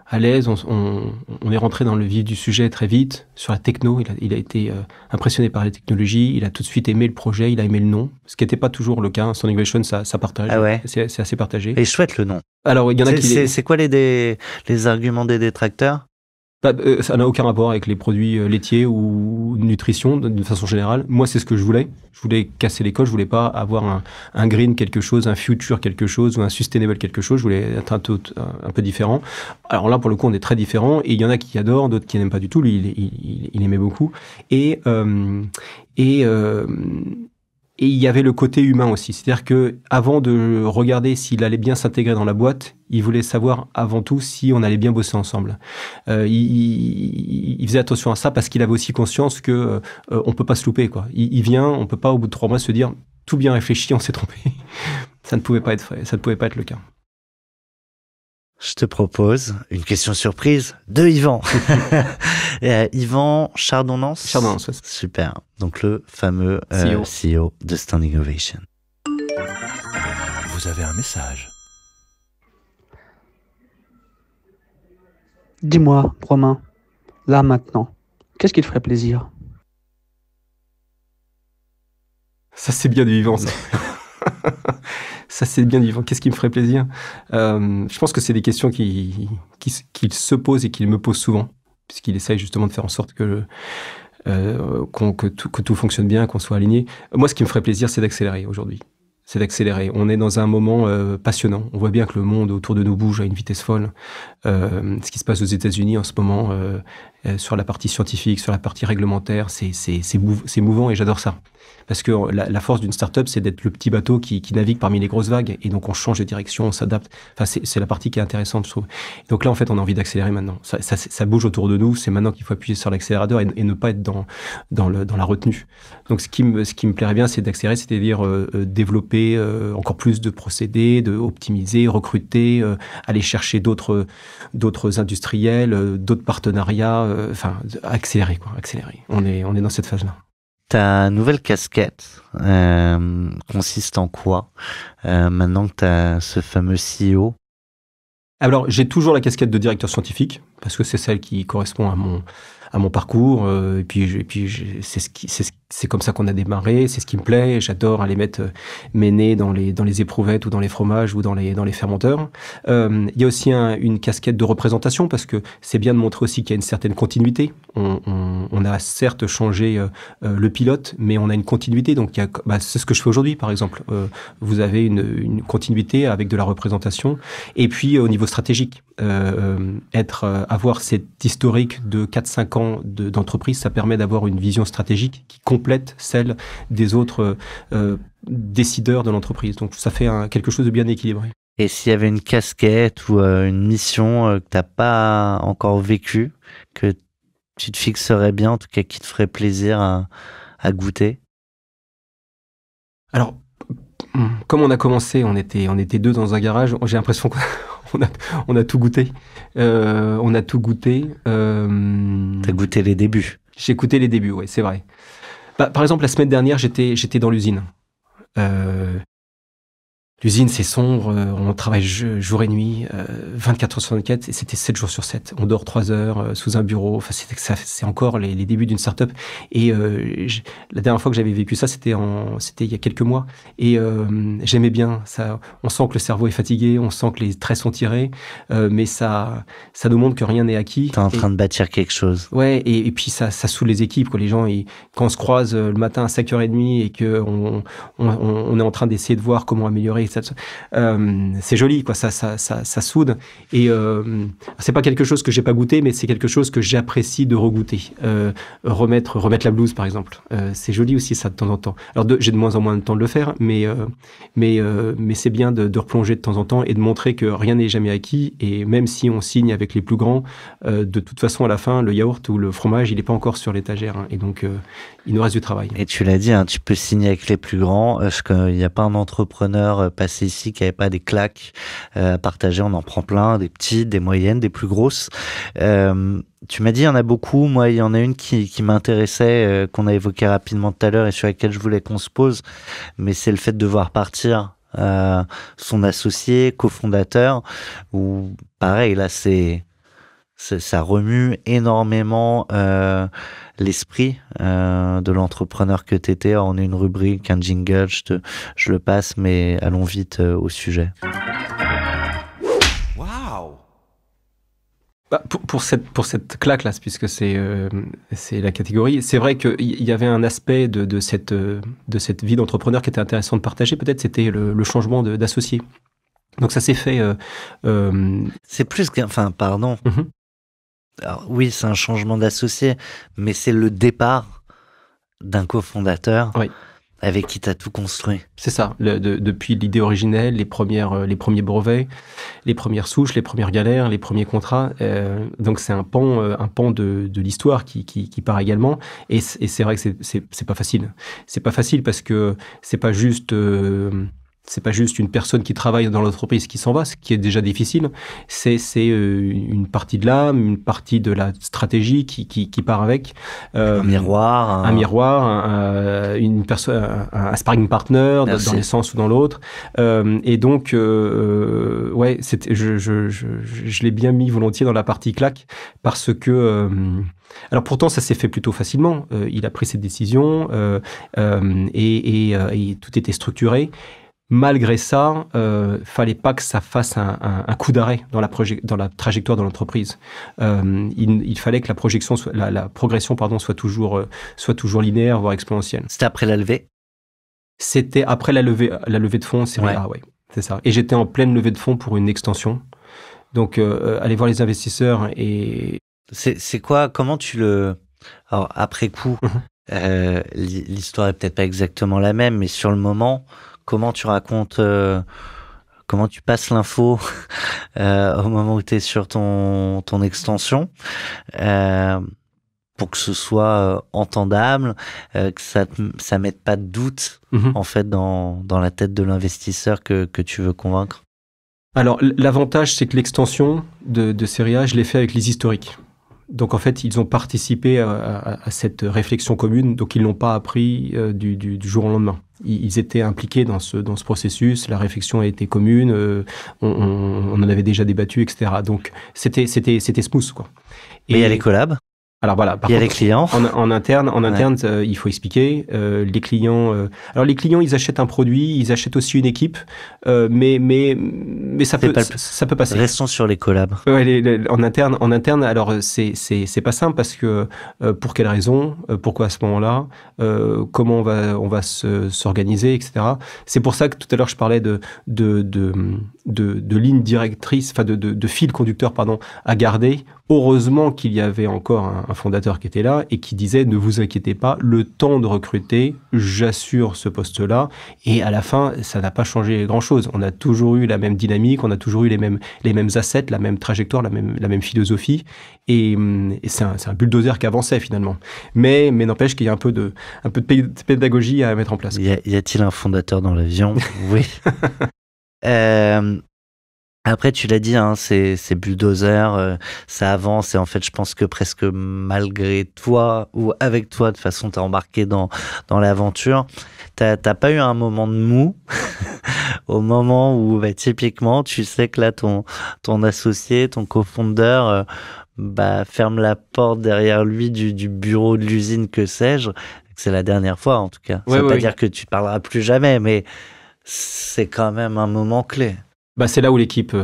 à l'aise, on est rentré dans le vif du sujet très vite. Sur la techno, il a été impressionné par les technologies. Il a tout de suite aimé le projet, il a aimé le nom. Ce qui n'était pas toujours le cas. Standing Ovation, ça partage. Ah ouais. C'est assez partagé. Et chouette le nom. Alors, il y en a c'est quoi les arguments des détracteurs? Ça n'a aucun rapport avec les produits laitiers ou nutrition de façon générale. Moi, c'est ce que je voulais. Je voulais casser les codes. Je voulais pas avoir un green quelque chose, un future quelque chose ou un sustainable quelque chose. Je voulais être un peu différent. Alors là, pour le coup, on est très différents. Et il y en a qui adorent, d'autres qui n'aiment pas du tout. Lui, il aimait beaucoup. Et il y avait le côté humain aussi. C'est-à-dire que avant de regarder s'il allait bien s'intégrer dans la boîte, il voulait savoir avant tout si on allait bien bosser ensemble. Il faisait attention à ça parce qu'il avait aussi conscience que on peut pas se louper, quoi. Il vient, on peut pas au bout de 3 mois se dire tout bien réfléchi, on s'est trompé. Ça ne pouvait pas être le cas. Je te propose une question surprise de Yvan. Yvan Chardonnance. Chardonnance, ouais. Super. Donc le fameux CEO de Standing Ovation. Vous avez un message. Dis-moi, Romain, là maintenant, qu'est-ce qui te ferait plaisir? Ça, c'est bien du vivant, ça. Ça, c'est bien du vivant. Qu'est-ce qui me ferait plaisir? Je pense que c'est des questions qu'il se pose et qu'il me pose souvent, puisqu'il essaye justement de faire en sorte que tout fonctionne bien, qu'on soit aligné. Moi, ce qui me ferait plaisir, c'est d'accélérer aujourd'hui. C'est d'accélérer. On est dans un moment passionnant. On voit bien que le monde autour de nous bouge à une vitesse folle. Ce qui se passe aux États-Unis en ce moment, sur la partie scientifique, sur la partie réglementaire, c'est mouvant et j'adore ça. Parce que la force d'une start-up, c'est d'être le petit bateau qui navigue parmi les grosses vagues. Et donc, on change de direction, on s'adapte. Enfin, c'est la partie qui est intéressante, je trouve. Donc là, en fait, on a envie d'accélérer maintenant. Ça bouge autour de nous. C'est maintenant qu'il faut appuyer sur l'accélérateur et ne pas être dans la retenue. Donc, ce qui me plairait bien, c'est d'accélérer, c'est-à-dire développer encore plus de procédés, de optimiser, recruter, aller chercher d'autres industriels, d'autres partenariats. Accélérer, quoi. Accélérer. On est dans cette phase-là. Ta nouvelle casquette consiste en quoi maintenant que tu as ce fameux CEO? Alors, j'ai toujours la casquette de directeur scientifique, parce que c'est celle qui correspond à mon parcours. Et puis c'est comme ça qu'on a démarré, c'est ce qui me plaît. J'adore aller mettre mes nez dans les éprouvettes ou dans les fromages ou dans les fermenteurs. Il y a aussi une casquette de représentation, parce que c'est bien de montrer aussi qu'il y a une certaine continuité. On a certes changé le pilote, mais on a une continuité. Donc, c'est ce que je fais aujourd'hui, par exemple. Vous avez une continuité avec de la représentation. Et puis, au niveau stratégique, avoir cet historique de 4-5 ans d'entreprise, ça permet d'avoir une vision stratégique qui complète celle des autres décideurs de l'entreprise. Donc, ça fait quelque chose de bien équilibré. Et s'il y avait une casquette ou une mission que tu n'as pas encore vécue, que tu te fixerais bien, en tout cas qui te ferait plaisir à goûter? Alors, comme on a commencé, on était deux dans un garage, j'ai l'impression qu'on a tout goûté. On a tout goûté. T'as goûté les débuts? J'ai goûté les débuts, oui, c'est vrai. Par exemple, la semaine dernière, j'étais dans l'usine. L'usine, c'est sombre, on travaille jour et nuit, 24 heures sur 24, et c'était 7 jours sur 7. On dort 3 heures sous un bureau. Enfin, c'est encore les débuts d'une start-up. Et la dernière fois que j'avais vécu ça, c'était il y a quelques mois. Et j'aimais bien ça. On sent que le cerveau est fatigué, on sent que les traits sont tirés, mais ça nous montre que rien n'est acquis. T'es en train de bâtir quelque chose. Ouais, et puis ça saoule les équipes, quoi. Les gens, quand on se croise le matin à 5h30 et qu'on est en train d'essayer de voir comment améliorer, c'est joli, quoi. Ça soude. Et c'est pas quelque chose que j'ai pas goûté, mais c'est quelque chose que j'apprécie de regoûter. Remettre la blouse, par exemple. C'est joli aussi, ça, de temps en temps. Alors, j'ai de moins en moins de temps de le faire, mais c'est bien de replonger de temps en temps et de montrer que rien n'est jamais acquis. Et même si on signe avec les plus grands, de toute façon, à la fin, le yaourt ou le fromage, il est pas encore sur l'étagère. Hein, et donc, il nous reste du travail. Et tu l'as dit, hein, tu peux signer avec les plus grands. Il n'y a pas un entrepreneur passé ici qui n'avait pas des claques à partager. On en prend plein, des petites, des moyennes, des plus grosses. Tu m'as dit, il y en a beaucoup. Moi, il y en a une qui m'intéressait, qu'on a évoqué rapidement tout à l'heure et sur laquelle je voulais qu'on se pose. Mais c'est le fait de voir partir son associé, cofondateur, où pareil, là, ça remue énormément l'esprit de l'entrepreneur que t'étais. On a une rubrique, un jingle, je le passe, mais allons vite au sujet. Waouh! Pour cette claque-là, puisque c'est la catégorie, c'est vrai qu'il y avait un aspect de cette vie d'entrepreneur qui était intéressant de partager. Peut-être c'était le changement d'associé. Donc ça s'est fait... C'est plus qu'un... Enfin, pardon. Mm-hmm. Alors, oui, c'est un changement d'associé, mais c'est le départ d'un cofondateur avec qui tu as tout construit. C'est ça, depuis l'idée originelle, les premiers brevets, les premières souches, les premières galères, les premiers contrats. Donc c'est un pan de l'histoire qui part également. Et c'est vrai que c'est pas facile. C'est pas facile parce que c'est pas juste une personne qui travaille dans l'entreprise qui s'en va, ce qui est déjà difficile. C'est une partie de l'âme, une partie de la stratégie qui part avec. Un miroir. Une personne, un sparring partner dans les sens ou dans l'autre. Et donc, je l'ai bien mis volontiers dans la partie claque parce que... alors pourtant, ça s'est fait plutôt facilement. Il a pris cette décision et tout était structuré. Malgré ça, fallait pas que ça fasse un coup d'arrêt dans la trajectoire de l'entreprise. Il fallait que la progression soit toujours linéaire, voire exponentielle. C'était après la levée? C'était après la levée de fonds série A, ouais, c'est ça. Et j'étais en pleine levée de fonds pour une extension. Donc, aller voir les investisseurs et... C'est quoi, comment tu le... Alors, après coup, l'histoire est peut-être pas exactement la même, mais sur le moment, comment tu racontes, comment tu passes l'info au moment où tu es sur ton extension, pour que ce soit entendable, que ça mette pas de doute, en fait, dans la tête de l'investisseur que tu veux convaincre? Alors, l'avantage, c'est que l'extension de série A, je l'ai fait avec les historiques. Donc, en fait, ils ont participé à cette réflexion commune, donc ils l'ont pas appris du jour au lendemain. Ils étaient impliqués dans ce processus, la réflexion a été commune, on en avait déjà débattu, etc. Donc, c'était smooth, quoi. Mais il y a les collabs. Alors voilà, il y a les clients. En interne, il faut expliquer. Les clients, alors les clients, ils achètent un produit, ils achètent aussi une équipe, mais ça peut passer. Restons sur les collabs. Ouais, en interne, alors c'est pas simple parce que pour quelle raison, pourquoi à ce moment-là, comment on va s'organiser, etc. C'est pour ça que tout à l'heure je parlais de ligne directrice, enfin de fil conducteur, pardon, à garder. Heureusement qu'il y avait encore un fondateur qui était là et qui disait « Ne vous inquiétez pas, le temps de recruter, j'assure ce poste-là. » Et à la fin, ça n'a pas changé grand-chose. On a toujours eu la même dynamique, on a toujours eu les mêmes assets, la même trajectoire, la même philosophie. Et c'est un bulldozer qui avançait finalement. Mais n'empêche qu'il y a un peu de pédagogie à mettre en place. Y a-t-il un fondateur dans l'avion? Oui. Après, tu l'as dit, hein, c'est bulldozer, ça avance et en fait, je pense que presque malgré toi ou avec toi, de toute façon, t'as embarqué dans l'aventure. T'as pas eu un moment de mou au moment où, typiquement, tu sais que là, ton associé, ton cofondeur, ferme la porte derrière lui du bureau de l'usine, que sais-je. C'est la dernière fois, en tout cas. Ça veut pas dire que tu parleras plus jamais, mais c'est quand même un moment clé. C'est là où l'équipe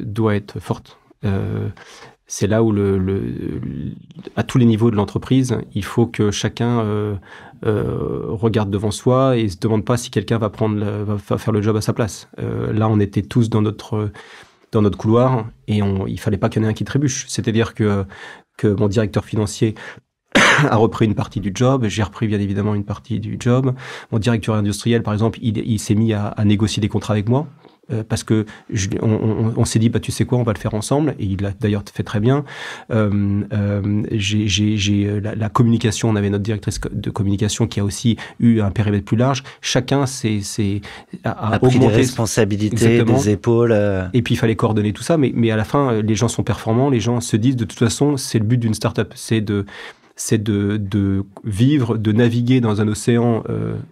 doit être forte. C'est là où à tous les niveaux de l'entreprise, il faut que chacun regarde devant soi et se demande pas si quelqu'un va faire le job à sa place. Là, on était tous dans notre couloir et il fallait pas qu'il y en ait un qui trébuche. C'est-à-dire que mon directeur financier a repris une partie du job, j'ai repris bien évidemment une partie du job. Mon directeur industriel, par exemple, il s'est mis à négocier des contrats avec moi parce que on s'est dit, tu sais quoi, on va le faire ensemble, et il l'a d'ailleurs fait très bien. J'ai la communication, on avait notre directrice de communication qui a aussi eu un périmètre plus large. Chacun a pris des responsabilités, des épaules. Et puis il fallait coordonner tout ça, mais à la fin, les gens sont performants, les gens se disent, de toute façon, c'est le but d'une start-up, c'est de vivre, de naviguer dans un océan,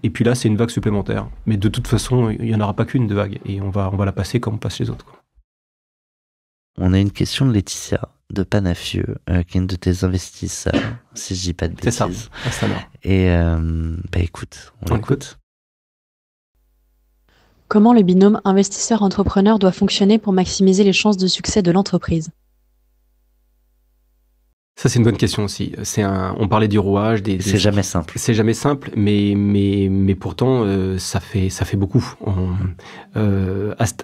et puis là, c'est une vague supplémentaire. Mais de toute façon, il n'y en aura pas qu'une de vague, et on va la passer comme on passe les autres, quoi. On a une question de Laetitia, de Panafieux, qui est une de tes investisseurs, si je dis pas de bêtises. C'est ça. Et écoute, on l'écoute. Comment le binôme investisseur-entrepreneur doit fonctionner pour maximiser les chances de succès de l'entreprise? Ça, c'est une bonne question aussi. On parlait du rouage. C'est jamais simple. C'est jamais simple, mais pourtant, ça fait beaucoup.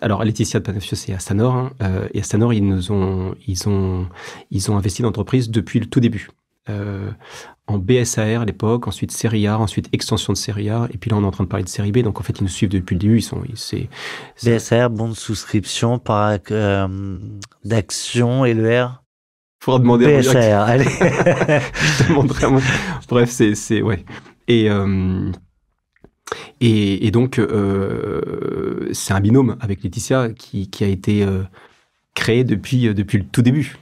Alors, Laetitia de Panafieux, c'est Astanor, hein, et Astanor, ils ont investi dans l'entreprise depuis le tout début. En BSAR à l'époque, ensuite série A, ensuite extension de série A, et puis là, on est en train de parler de série B, donc en fait, ils nous suivent depuis le début. BSAR, bon de souscription par d'action, et le R. Faudra demander à mon directeur. allez. Je demanderai à mon... Bref, ouais. Et donc, c'est un binôme avec Laetitia qui a été créé depuis le tout début.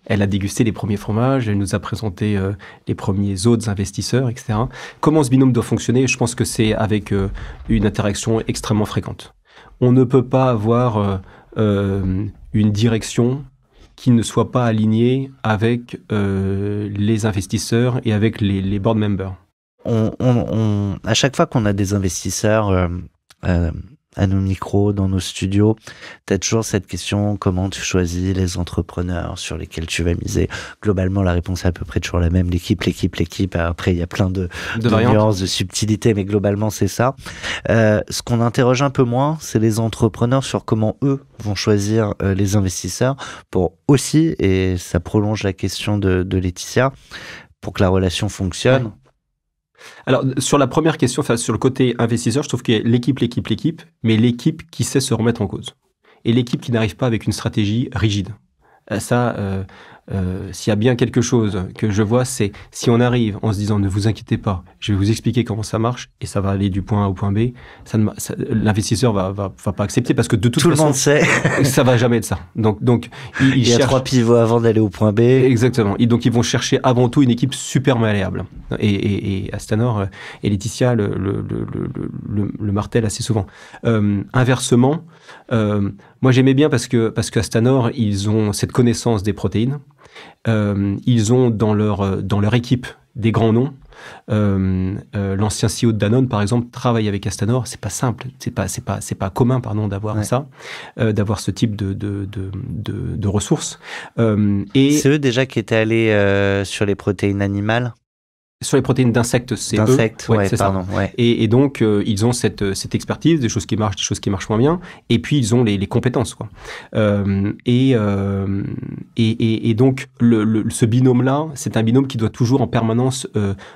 Elle a dégusté les premiers fromages, elle nous a présenté les premiers autres investisseurs, etc. Comment ce binôme doit fonctionner? Je pense que c'est avec une interaction extrêmement fréquente. On ne peut pas avoir une direction qui ne soit pas aligné avec les investisseurs et avec les board members. À chaque fois qu'on a des investisseurs, à nos micros, dans nos studios, tu as toujours cette question, comment tu choisis les entrepreneurs sur lesquels tu vas miser? Globalement, la réponse est à peu près toujours la même, l'équipe. Après, il y a plein de nuances, de subtilités, mais globalement, c'est ça. Ce qu'on interroge un peu moins, c'est les entrepreneurs sur comment eux vont choisir les investisseurs pour aussi, et ça prolonge la question de Laetitia, pour que la relation fonctionne. Ouais. Alors, sur la première question, sur le côté investisseur, je trouve qu'il y a l'équipe, mais l'équipe qui sait se remettre en cause. Et l'équipe qui n'arrive pas avec une stratégie rigide. S'il y a bien quelque chose que je vois, c'est si on arrive en se disant ne vous inquiétez pas, je vais vous expliquer comment ça marche et ça va aller du point A au point B, l'investisseur va pas accepter parce que de toute façon, tout le monde sait, ça va jamais être ça. Donc il y a 3 pivots avant d'aller au point B. Exactement. Donc ils vont chercher avant tout une équipe super malléable. Et Astanor et Laetitia le martèlent assez souvent. Inversement, moi j'aimais bien parce que Astanor, ils ont cette connaissance des protéines. Ils ont dans leur équipe des grands noms. L'ancien CEO de Danone, par exemple, travaille avec Astanor. C'est pas simple, c'est pas commun, d'avoir ça, d'avoir ce type de ressources. Et c'est eux déjà qui étaient allés sur les protéines animales. Sur les protéines d'insectes, c'est eux. Ouais, c'est pardon. Ça. Ouais. Et donc, ils ont cette expertise, des choses qui marchent, des choses qui marchent moins bien. Et puis, ils ont les compétences, quoi. Et donc, ce binôme-là, c'est un binôme qui doit toujours en permanence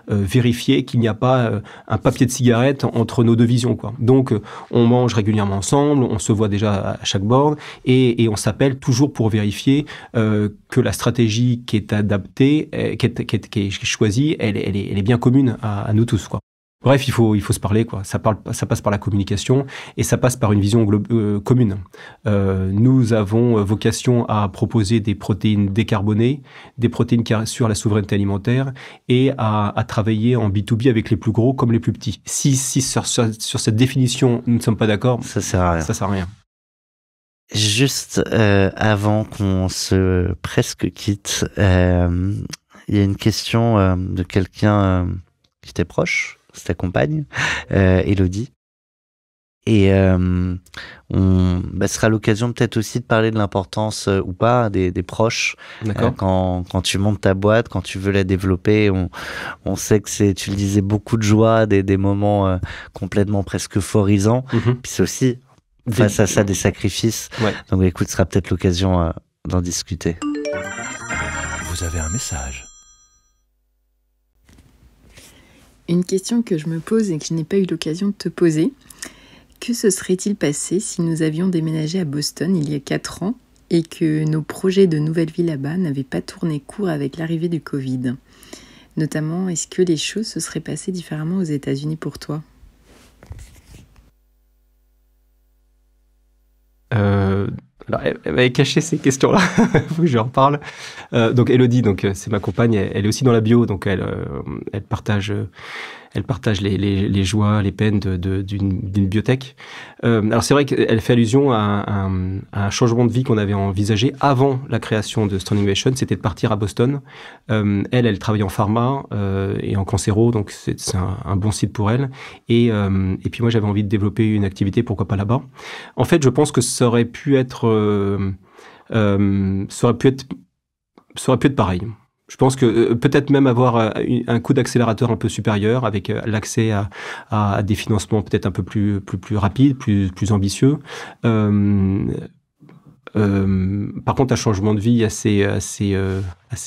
vérifier qu'il n'y a pas un papier de cigarette entre nos deux visions, quoi. Donc, on mange régulièrement ensemble, on se voit déjà à chaque board, et on s'appelle toujours pour vérifier que la stratégie qui est adaptée, qui est choisie, elle est bien commune à nous tous, quoi. Bref, il faut se parler, quoi. Ça passe par la communication et ça passe par une vision commune. Nous avons vocation à proposer des protéines décarbonées, des protéines qui assurent la souveraineté alimentaire et à travailler en B2B avec les plus gros comme les plus petits. Si sur cette définition, nous ne sommes pas d'accord, ça sert à rien. Ça sert à rien. Juste avant qu'on se presque quitte, il y a une question de quelqu'un qui t'est proche, c'est ta compagne, Élodie. Et ce sera l'occasion peut-être aussi de parler de l'importance ou pas des proches. Quand tu montes ta boîte, quand tu veux la développer, on sait que tu le disais, beaucoup de joie, des moments complètement presque euphorisants. Puis c'est aussi face à ça des sacrifices. Ouais. Donc écoute, ce sera peut-être l'occasion d'en discuter. Vous avez un message. Une question que je me pose et que je n'ai pas eu l'occasion de te poser. Que se serait-il passé si nous avions déménagé à Boston il y a 4 ans et que nos projets de nouvelle vie là-bas n'avaient pas tourné court avec l'arrivée du Covid? Notamment, est-ce que les choses se seraient passées différemment aux États-Unis pour toi? Alors, elle m'avait caché ces questions-là, faut que je en parle. Donc Élodie, c'est ma compagne, elle est aussi dans la bio, donc elle partage les joies, les peines d'une biotech. Alors c'est vrai qu'elle fait allusion à un changement de vie qu'on avait envisagé avant la création de Standing Ovation, c'était de partir à Boston. Elle travaille en pharma et en cancéro, donc c'est un bon site pour elle. Et puis moi j'avais envie de développer une activité, pourquoi pas là-bas. En fait, je pense que ça aurait pu être pareil. Je pense que peut-être même avoir un coup d'accélérateur un peu supérieur avec l'accès à des financements peut-être un peu plus rapides, plus ambitieux. Par contre, un changement de vie assez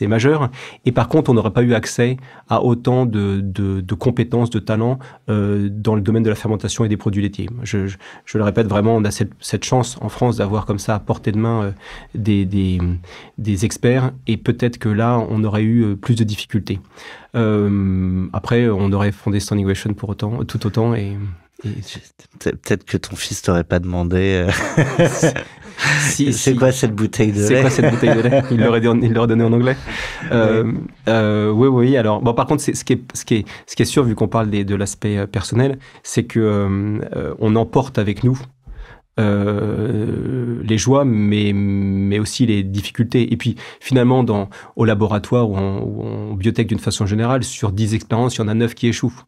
majeur. Et par contre, on n'aurait pas eu accès à autant de compétences, de talents dans le domaine de la fermentation et des produits laitiers. Je le répète, vraiment, on a cette chance en France d'avoir comme ça à portée de main des experts. Et peut-être que là, on aurait eu plus de difficultés. Après, on aurait fondé Standing Ovation tout autant. Et peut-être que ton fils t'aurait pas demandé. C'est quoi cette bouteille de lait? C'est quoi cette bouteille de lait? Il l'aurait donné en anglais. Oui. Alors, bon, par contre, ce qui est sûr, vu qu'on parle de l'aspect personnel, c'est que on emporte avec nous les joies, mais aussi les difficultés. Et puis, finalement, au laboratoire ou en biotech d'une façon générale, sur 10 expériences, il y en a 9 qui échouent.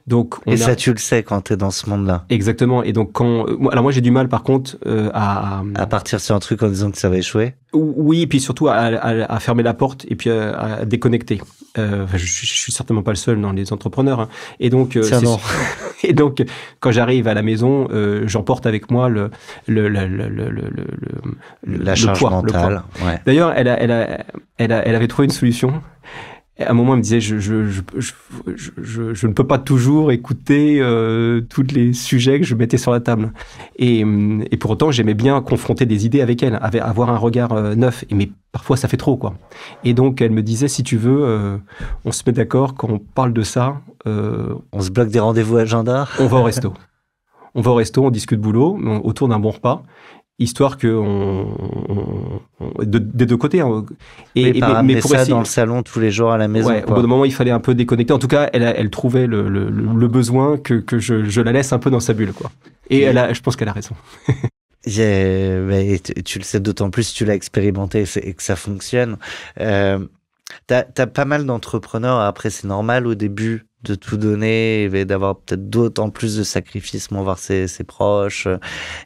Donc, ça, tu le sais quand tu es dans ce monde-là. Exactement. Et donc, alors moi, j'ai du mal, par contre, à partir sur un truc en disant que ça va échouer. Oui, et puis surtout à fermer la porte et puis à déconnecter. Je suis certainement pas le seul dans les entrepreneurs. Hein. Et donc, et donc, quand j'arrive à la maison, j'emporte avec moi la charge poids, mentale. Ouais. D'ailleurs, elle avait trouvé une solution. À un moment, elle me disait, je ne peux pas toujours écouter tous les sujets que je mettais sur la table. Et pour autant, j'aimais bien confronter des idées avec elle, avoir un regard neuf. Mais parfois, ça fait trop, quoi. Et donc, elle me disait, si tu veux, on se met d'accord, quand on parle de ça... on se bloque des rendez-vous agenda. On va au resto. On discute boulot, autour d'un bon repas. Histoire que des deux côtés. Hein. Mais pour ça dans le salon tous les jours à la maison. Ouais, au bout d'un moment, il fallait un peu déconnecter. En tout cas, elle trouvait le besoin que je la laisse un peu dans sa bulle, quoi. Et je pense qu'elle a raison. Tu le sais d'autant plus si tu l'as expérimenté et que ça fonctionne. T'as pas mal d'entrepreneurs. Après, c'est normal au début de tout donner et d'avoir peut-être d'autant plus de sacrifices envers ses proches.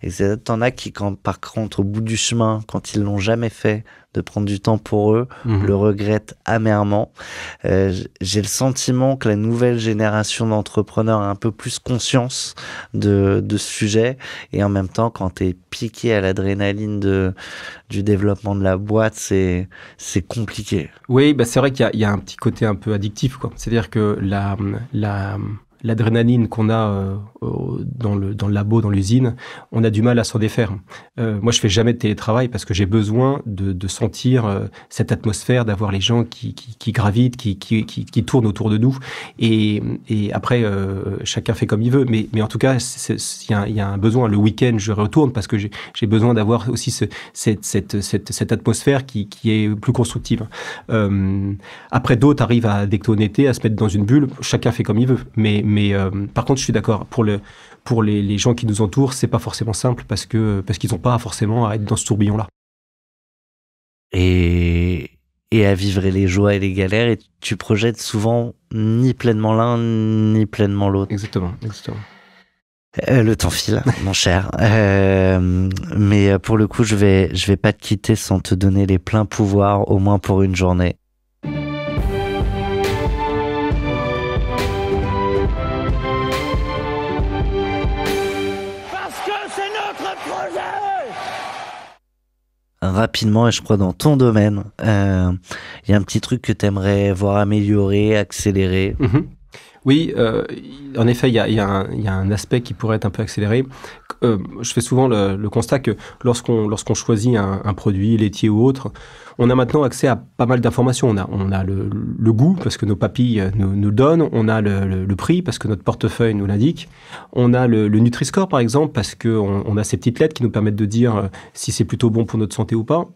Et t'en as qui, par contre, au bout du chemin, quand ils l'ont jamais fait, de prendre du temps pour eux, le regrettent amèrement. J'ai le sentiment que la nouvelle génération d'entrepreneurs a un peu plus conscience de ce sujet. Et en même temps, quand t'es piqué à l'adrénaline du développement de la boîte, c'est compliqué. Oui, c'est vrai qu'il y a un petit côté un peu addictif, quoi. C'est-à-dire que l'adrénaline qu'on a dans le labo, dans l'usine, on a du mal à s'en défaire. Moi, je fais jamais de télétravail parce que j'ai besoin de sentir cette atmosphère, d'avoir les gens qui gravitent, qui tournent autour de nous. Et après, chacun fait comme il veut. Mais en tout cas, il y a un besoin. Le week-end, je retourne parce que j'ai besoin d'avoir aussi cette atmosphère qui est plus constructive. Après, d'autres arrivent à déconnecter, à se mettre dans une bulle. Chacun fait comme il veut. Mais par contre, je suis d'accord. Pour les gens qui nous entourent, c'est pas forcément simple parce qu'ils n'ont pas forcément à être dans ce tourbillon-là. Et à vivre les joies et les galères, et tu projettes souvent ni pleinement l'un ni pleinement l'autre. Exactement. Le temps file, mon cher. Mais pour le coup, je vais pas te quitter sans te donner les pleins pouvoirs, au moins pour une journée. Rapidement, et je crois dans ton domaine, il y a un petit truc que tu aimerais voir améliorer, accélérer. Oui, en effet, il y a un aspect qui pourrait être un peu accéléré. Je fais souvent le constat que lorsqu'on choisit un produit laitier ou autre, on a maintenant accès à pas mal d'informations. On a le goût, parce que nos papilles nous le donnent. On a le prix, parce que notre portefeuille nous l'indique. On a le Nutri-Score, par exemple, parce qu'on a ces petites lettres qui nous permettent de dire si c'est plutôt bon pour notre santé ou pas.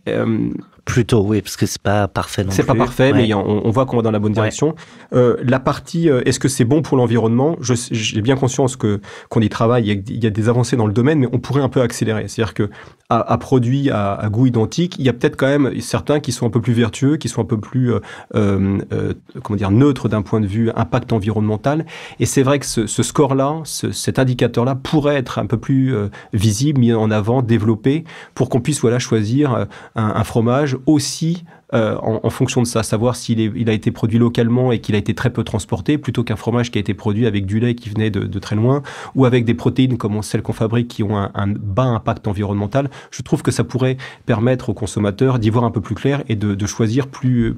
Plutôt, oui, parce que c'est pas parfait non plus. C'est pas parfait, mais on voit qu'on va dans la bonne direction. La partie, est-ce que c'est bon pour l'environnement ? J'ai bien conscience qu'on y travaille, il y a des avancées dans le domaine, mais on pourrait un peu accélérer. C'est-à-dire que à produits à goût identique, il y a peut-être quand même certains qui sont un peu plus vertueux, qui sont un peu plus neutres d'un point de vue impact environnemental. Et c'est vrai que ce score-là, cet indicateur-là pourrait être un peu plus visible, mis en avant, développé, pour qu'on puisse choisir un fromage aussi en fonction de ça, savoir s'il a été produit localement et qu'il a été très peu transporté, plutôt qu'un fromage qui a été produit avec du lait qui venait de très loin, ou avec des protéines comme celles qu'on fabrique qui ont un bas impact environnemental. Je trouve que ça pourrait permettre aux consommateurs d'y voir un peu plus clair et de choisir plus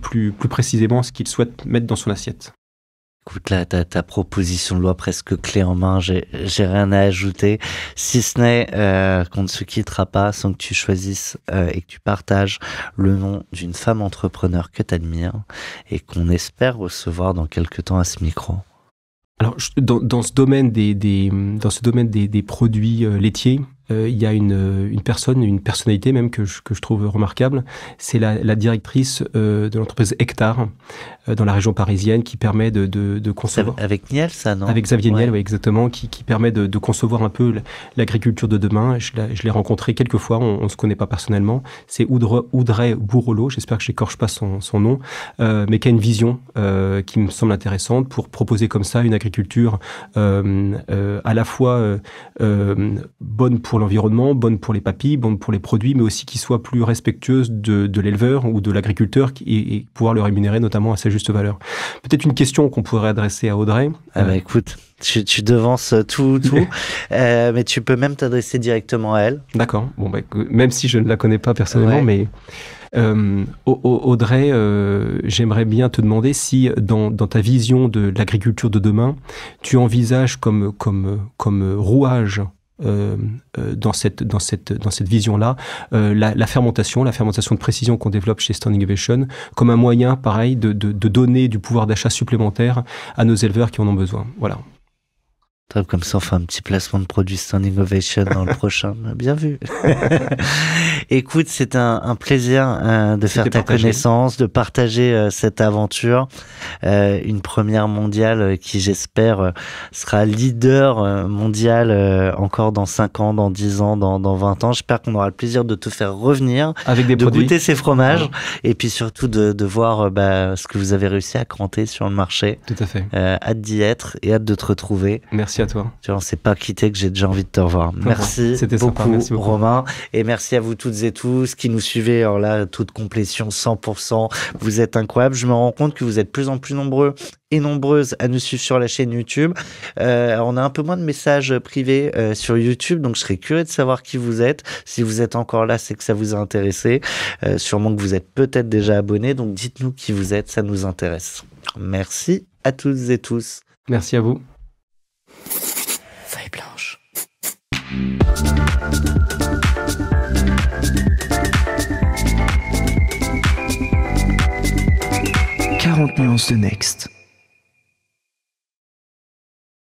précisément ce qu'il souhaite mettre dans son assiette. Écoute, là, ta proposition de loi presque clé en main, j'ai rien à ajouter, si ce n'est qu'on ne se quittera pas sans que tu choisisses et que tu partages le nom d'une femme entrepreneur que tu admires et qu'on espère recevoir dans quelques temps à ce micro. Alors, dans ce domaine des produits laitiers, il y a une personnalité même que je trouve remarquable. C'est la directrice de l'entreprise Hectare dans la région parisienne qui permet de concevoir... Avec Niel, ça, non? Avec Xavier Niel, oui, exactement, qui permet de concevoir un peu l'agriculture de demain. Je l'ai rencontré quelques fois, on ne se connaît pas personnellement. C'est Audrey Bourrelot, j'espère que je n'écorche pas son nom, mais qui a une vision qui me semble intéressante pour proposer comme ça une agriculture à la fois bonne pour l'environnement, bonne pour les papilles, bonne pour les produits, mais aussi qui soit plus respectueuse de l'éleveur ou de l'agriculteur et pouvoir le rémunérer notamment à sa juste valeur. Peut-être une question qu'on pourrait adresser à Audrey. Écoute, tu devances tout, mais tu peux même t'adresser directement à elle. D'accord. Bon, même si je ne la connais pas personnellement, mais Audrey, j'aimerais bien te demander si dans ta vision de l'agriculture de demain, tu envisages comme rouage dans cette vision-là, la fermentation de précision qu'on développe chez Standing Ovation, comme un moyen, pareil, de donner du pouvoir d'achat supplémentaire à nos éleveurs qui en ont besoin. Voilà. Comme ça, on fait un petit placement de produit Standing Ovation dans le prochain. Bien vu. Écoute, c'est un plaisir de faire ta connaissance, de partager cette aventure. Une première mondiale qui, j'espère, sera leader mondial encore dans 5 ans, dans 10 ans, dans 20 ans. J'espère qu'on aura le plaisir de te faire revenir, avec des produits, goûter ces fromages, et puis surtout de voir ce que vous avez réussi à cranter sur le marché. Tout à fait. Hâte d'y être et hâte de te retrouver. Merci à toi. Tu vois, on ne s'est pas quitté, que j'ai déjà envie de te revoir. Merci beaucoup, merci beaucoup, Romain. Et merci à vous toutes et tous qui nous suivez. Alors là, taux de complétion 100%. Vous êtes incroyables. Je me rends compte que vous êtes de plus en plus nombreux et nombreuses à nous suivre sur la chaîne YouTube. On a un peu moins de messages privés sur YouTube, donc je serais curieux de savoir qui vous êtes. Si vous êtes encore là, c'est que ça vous a intéressé. Sûrement que vous êtes peut-être déjà abonnés, donc dites-nous qui vous êtes, ça nous intéresse. Merci à toutes et tous. Merci à vous. Feuille blanche. 40 nuances de Next.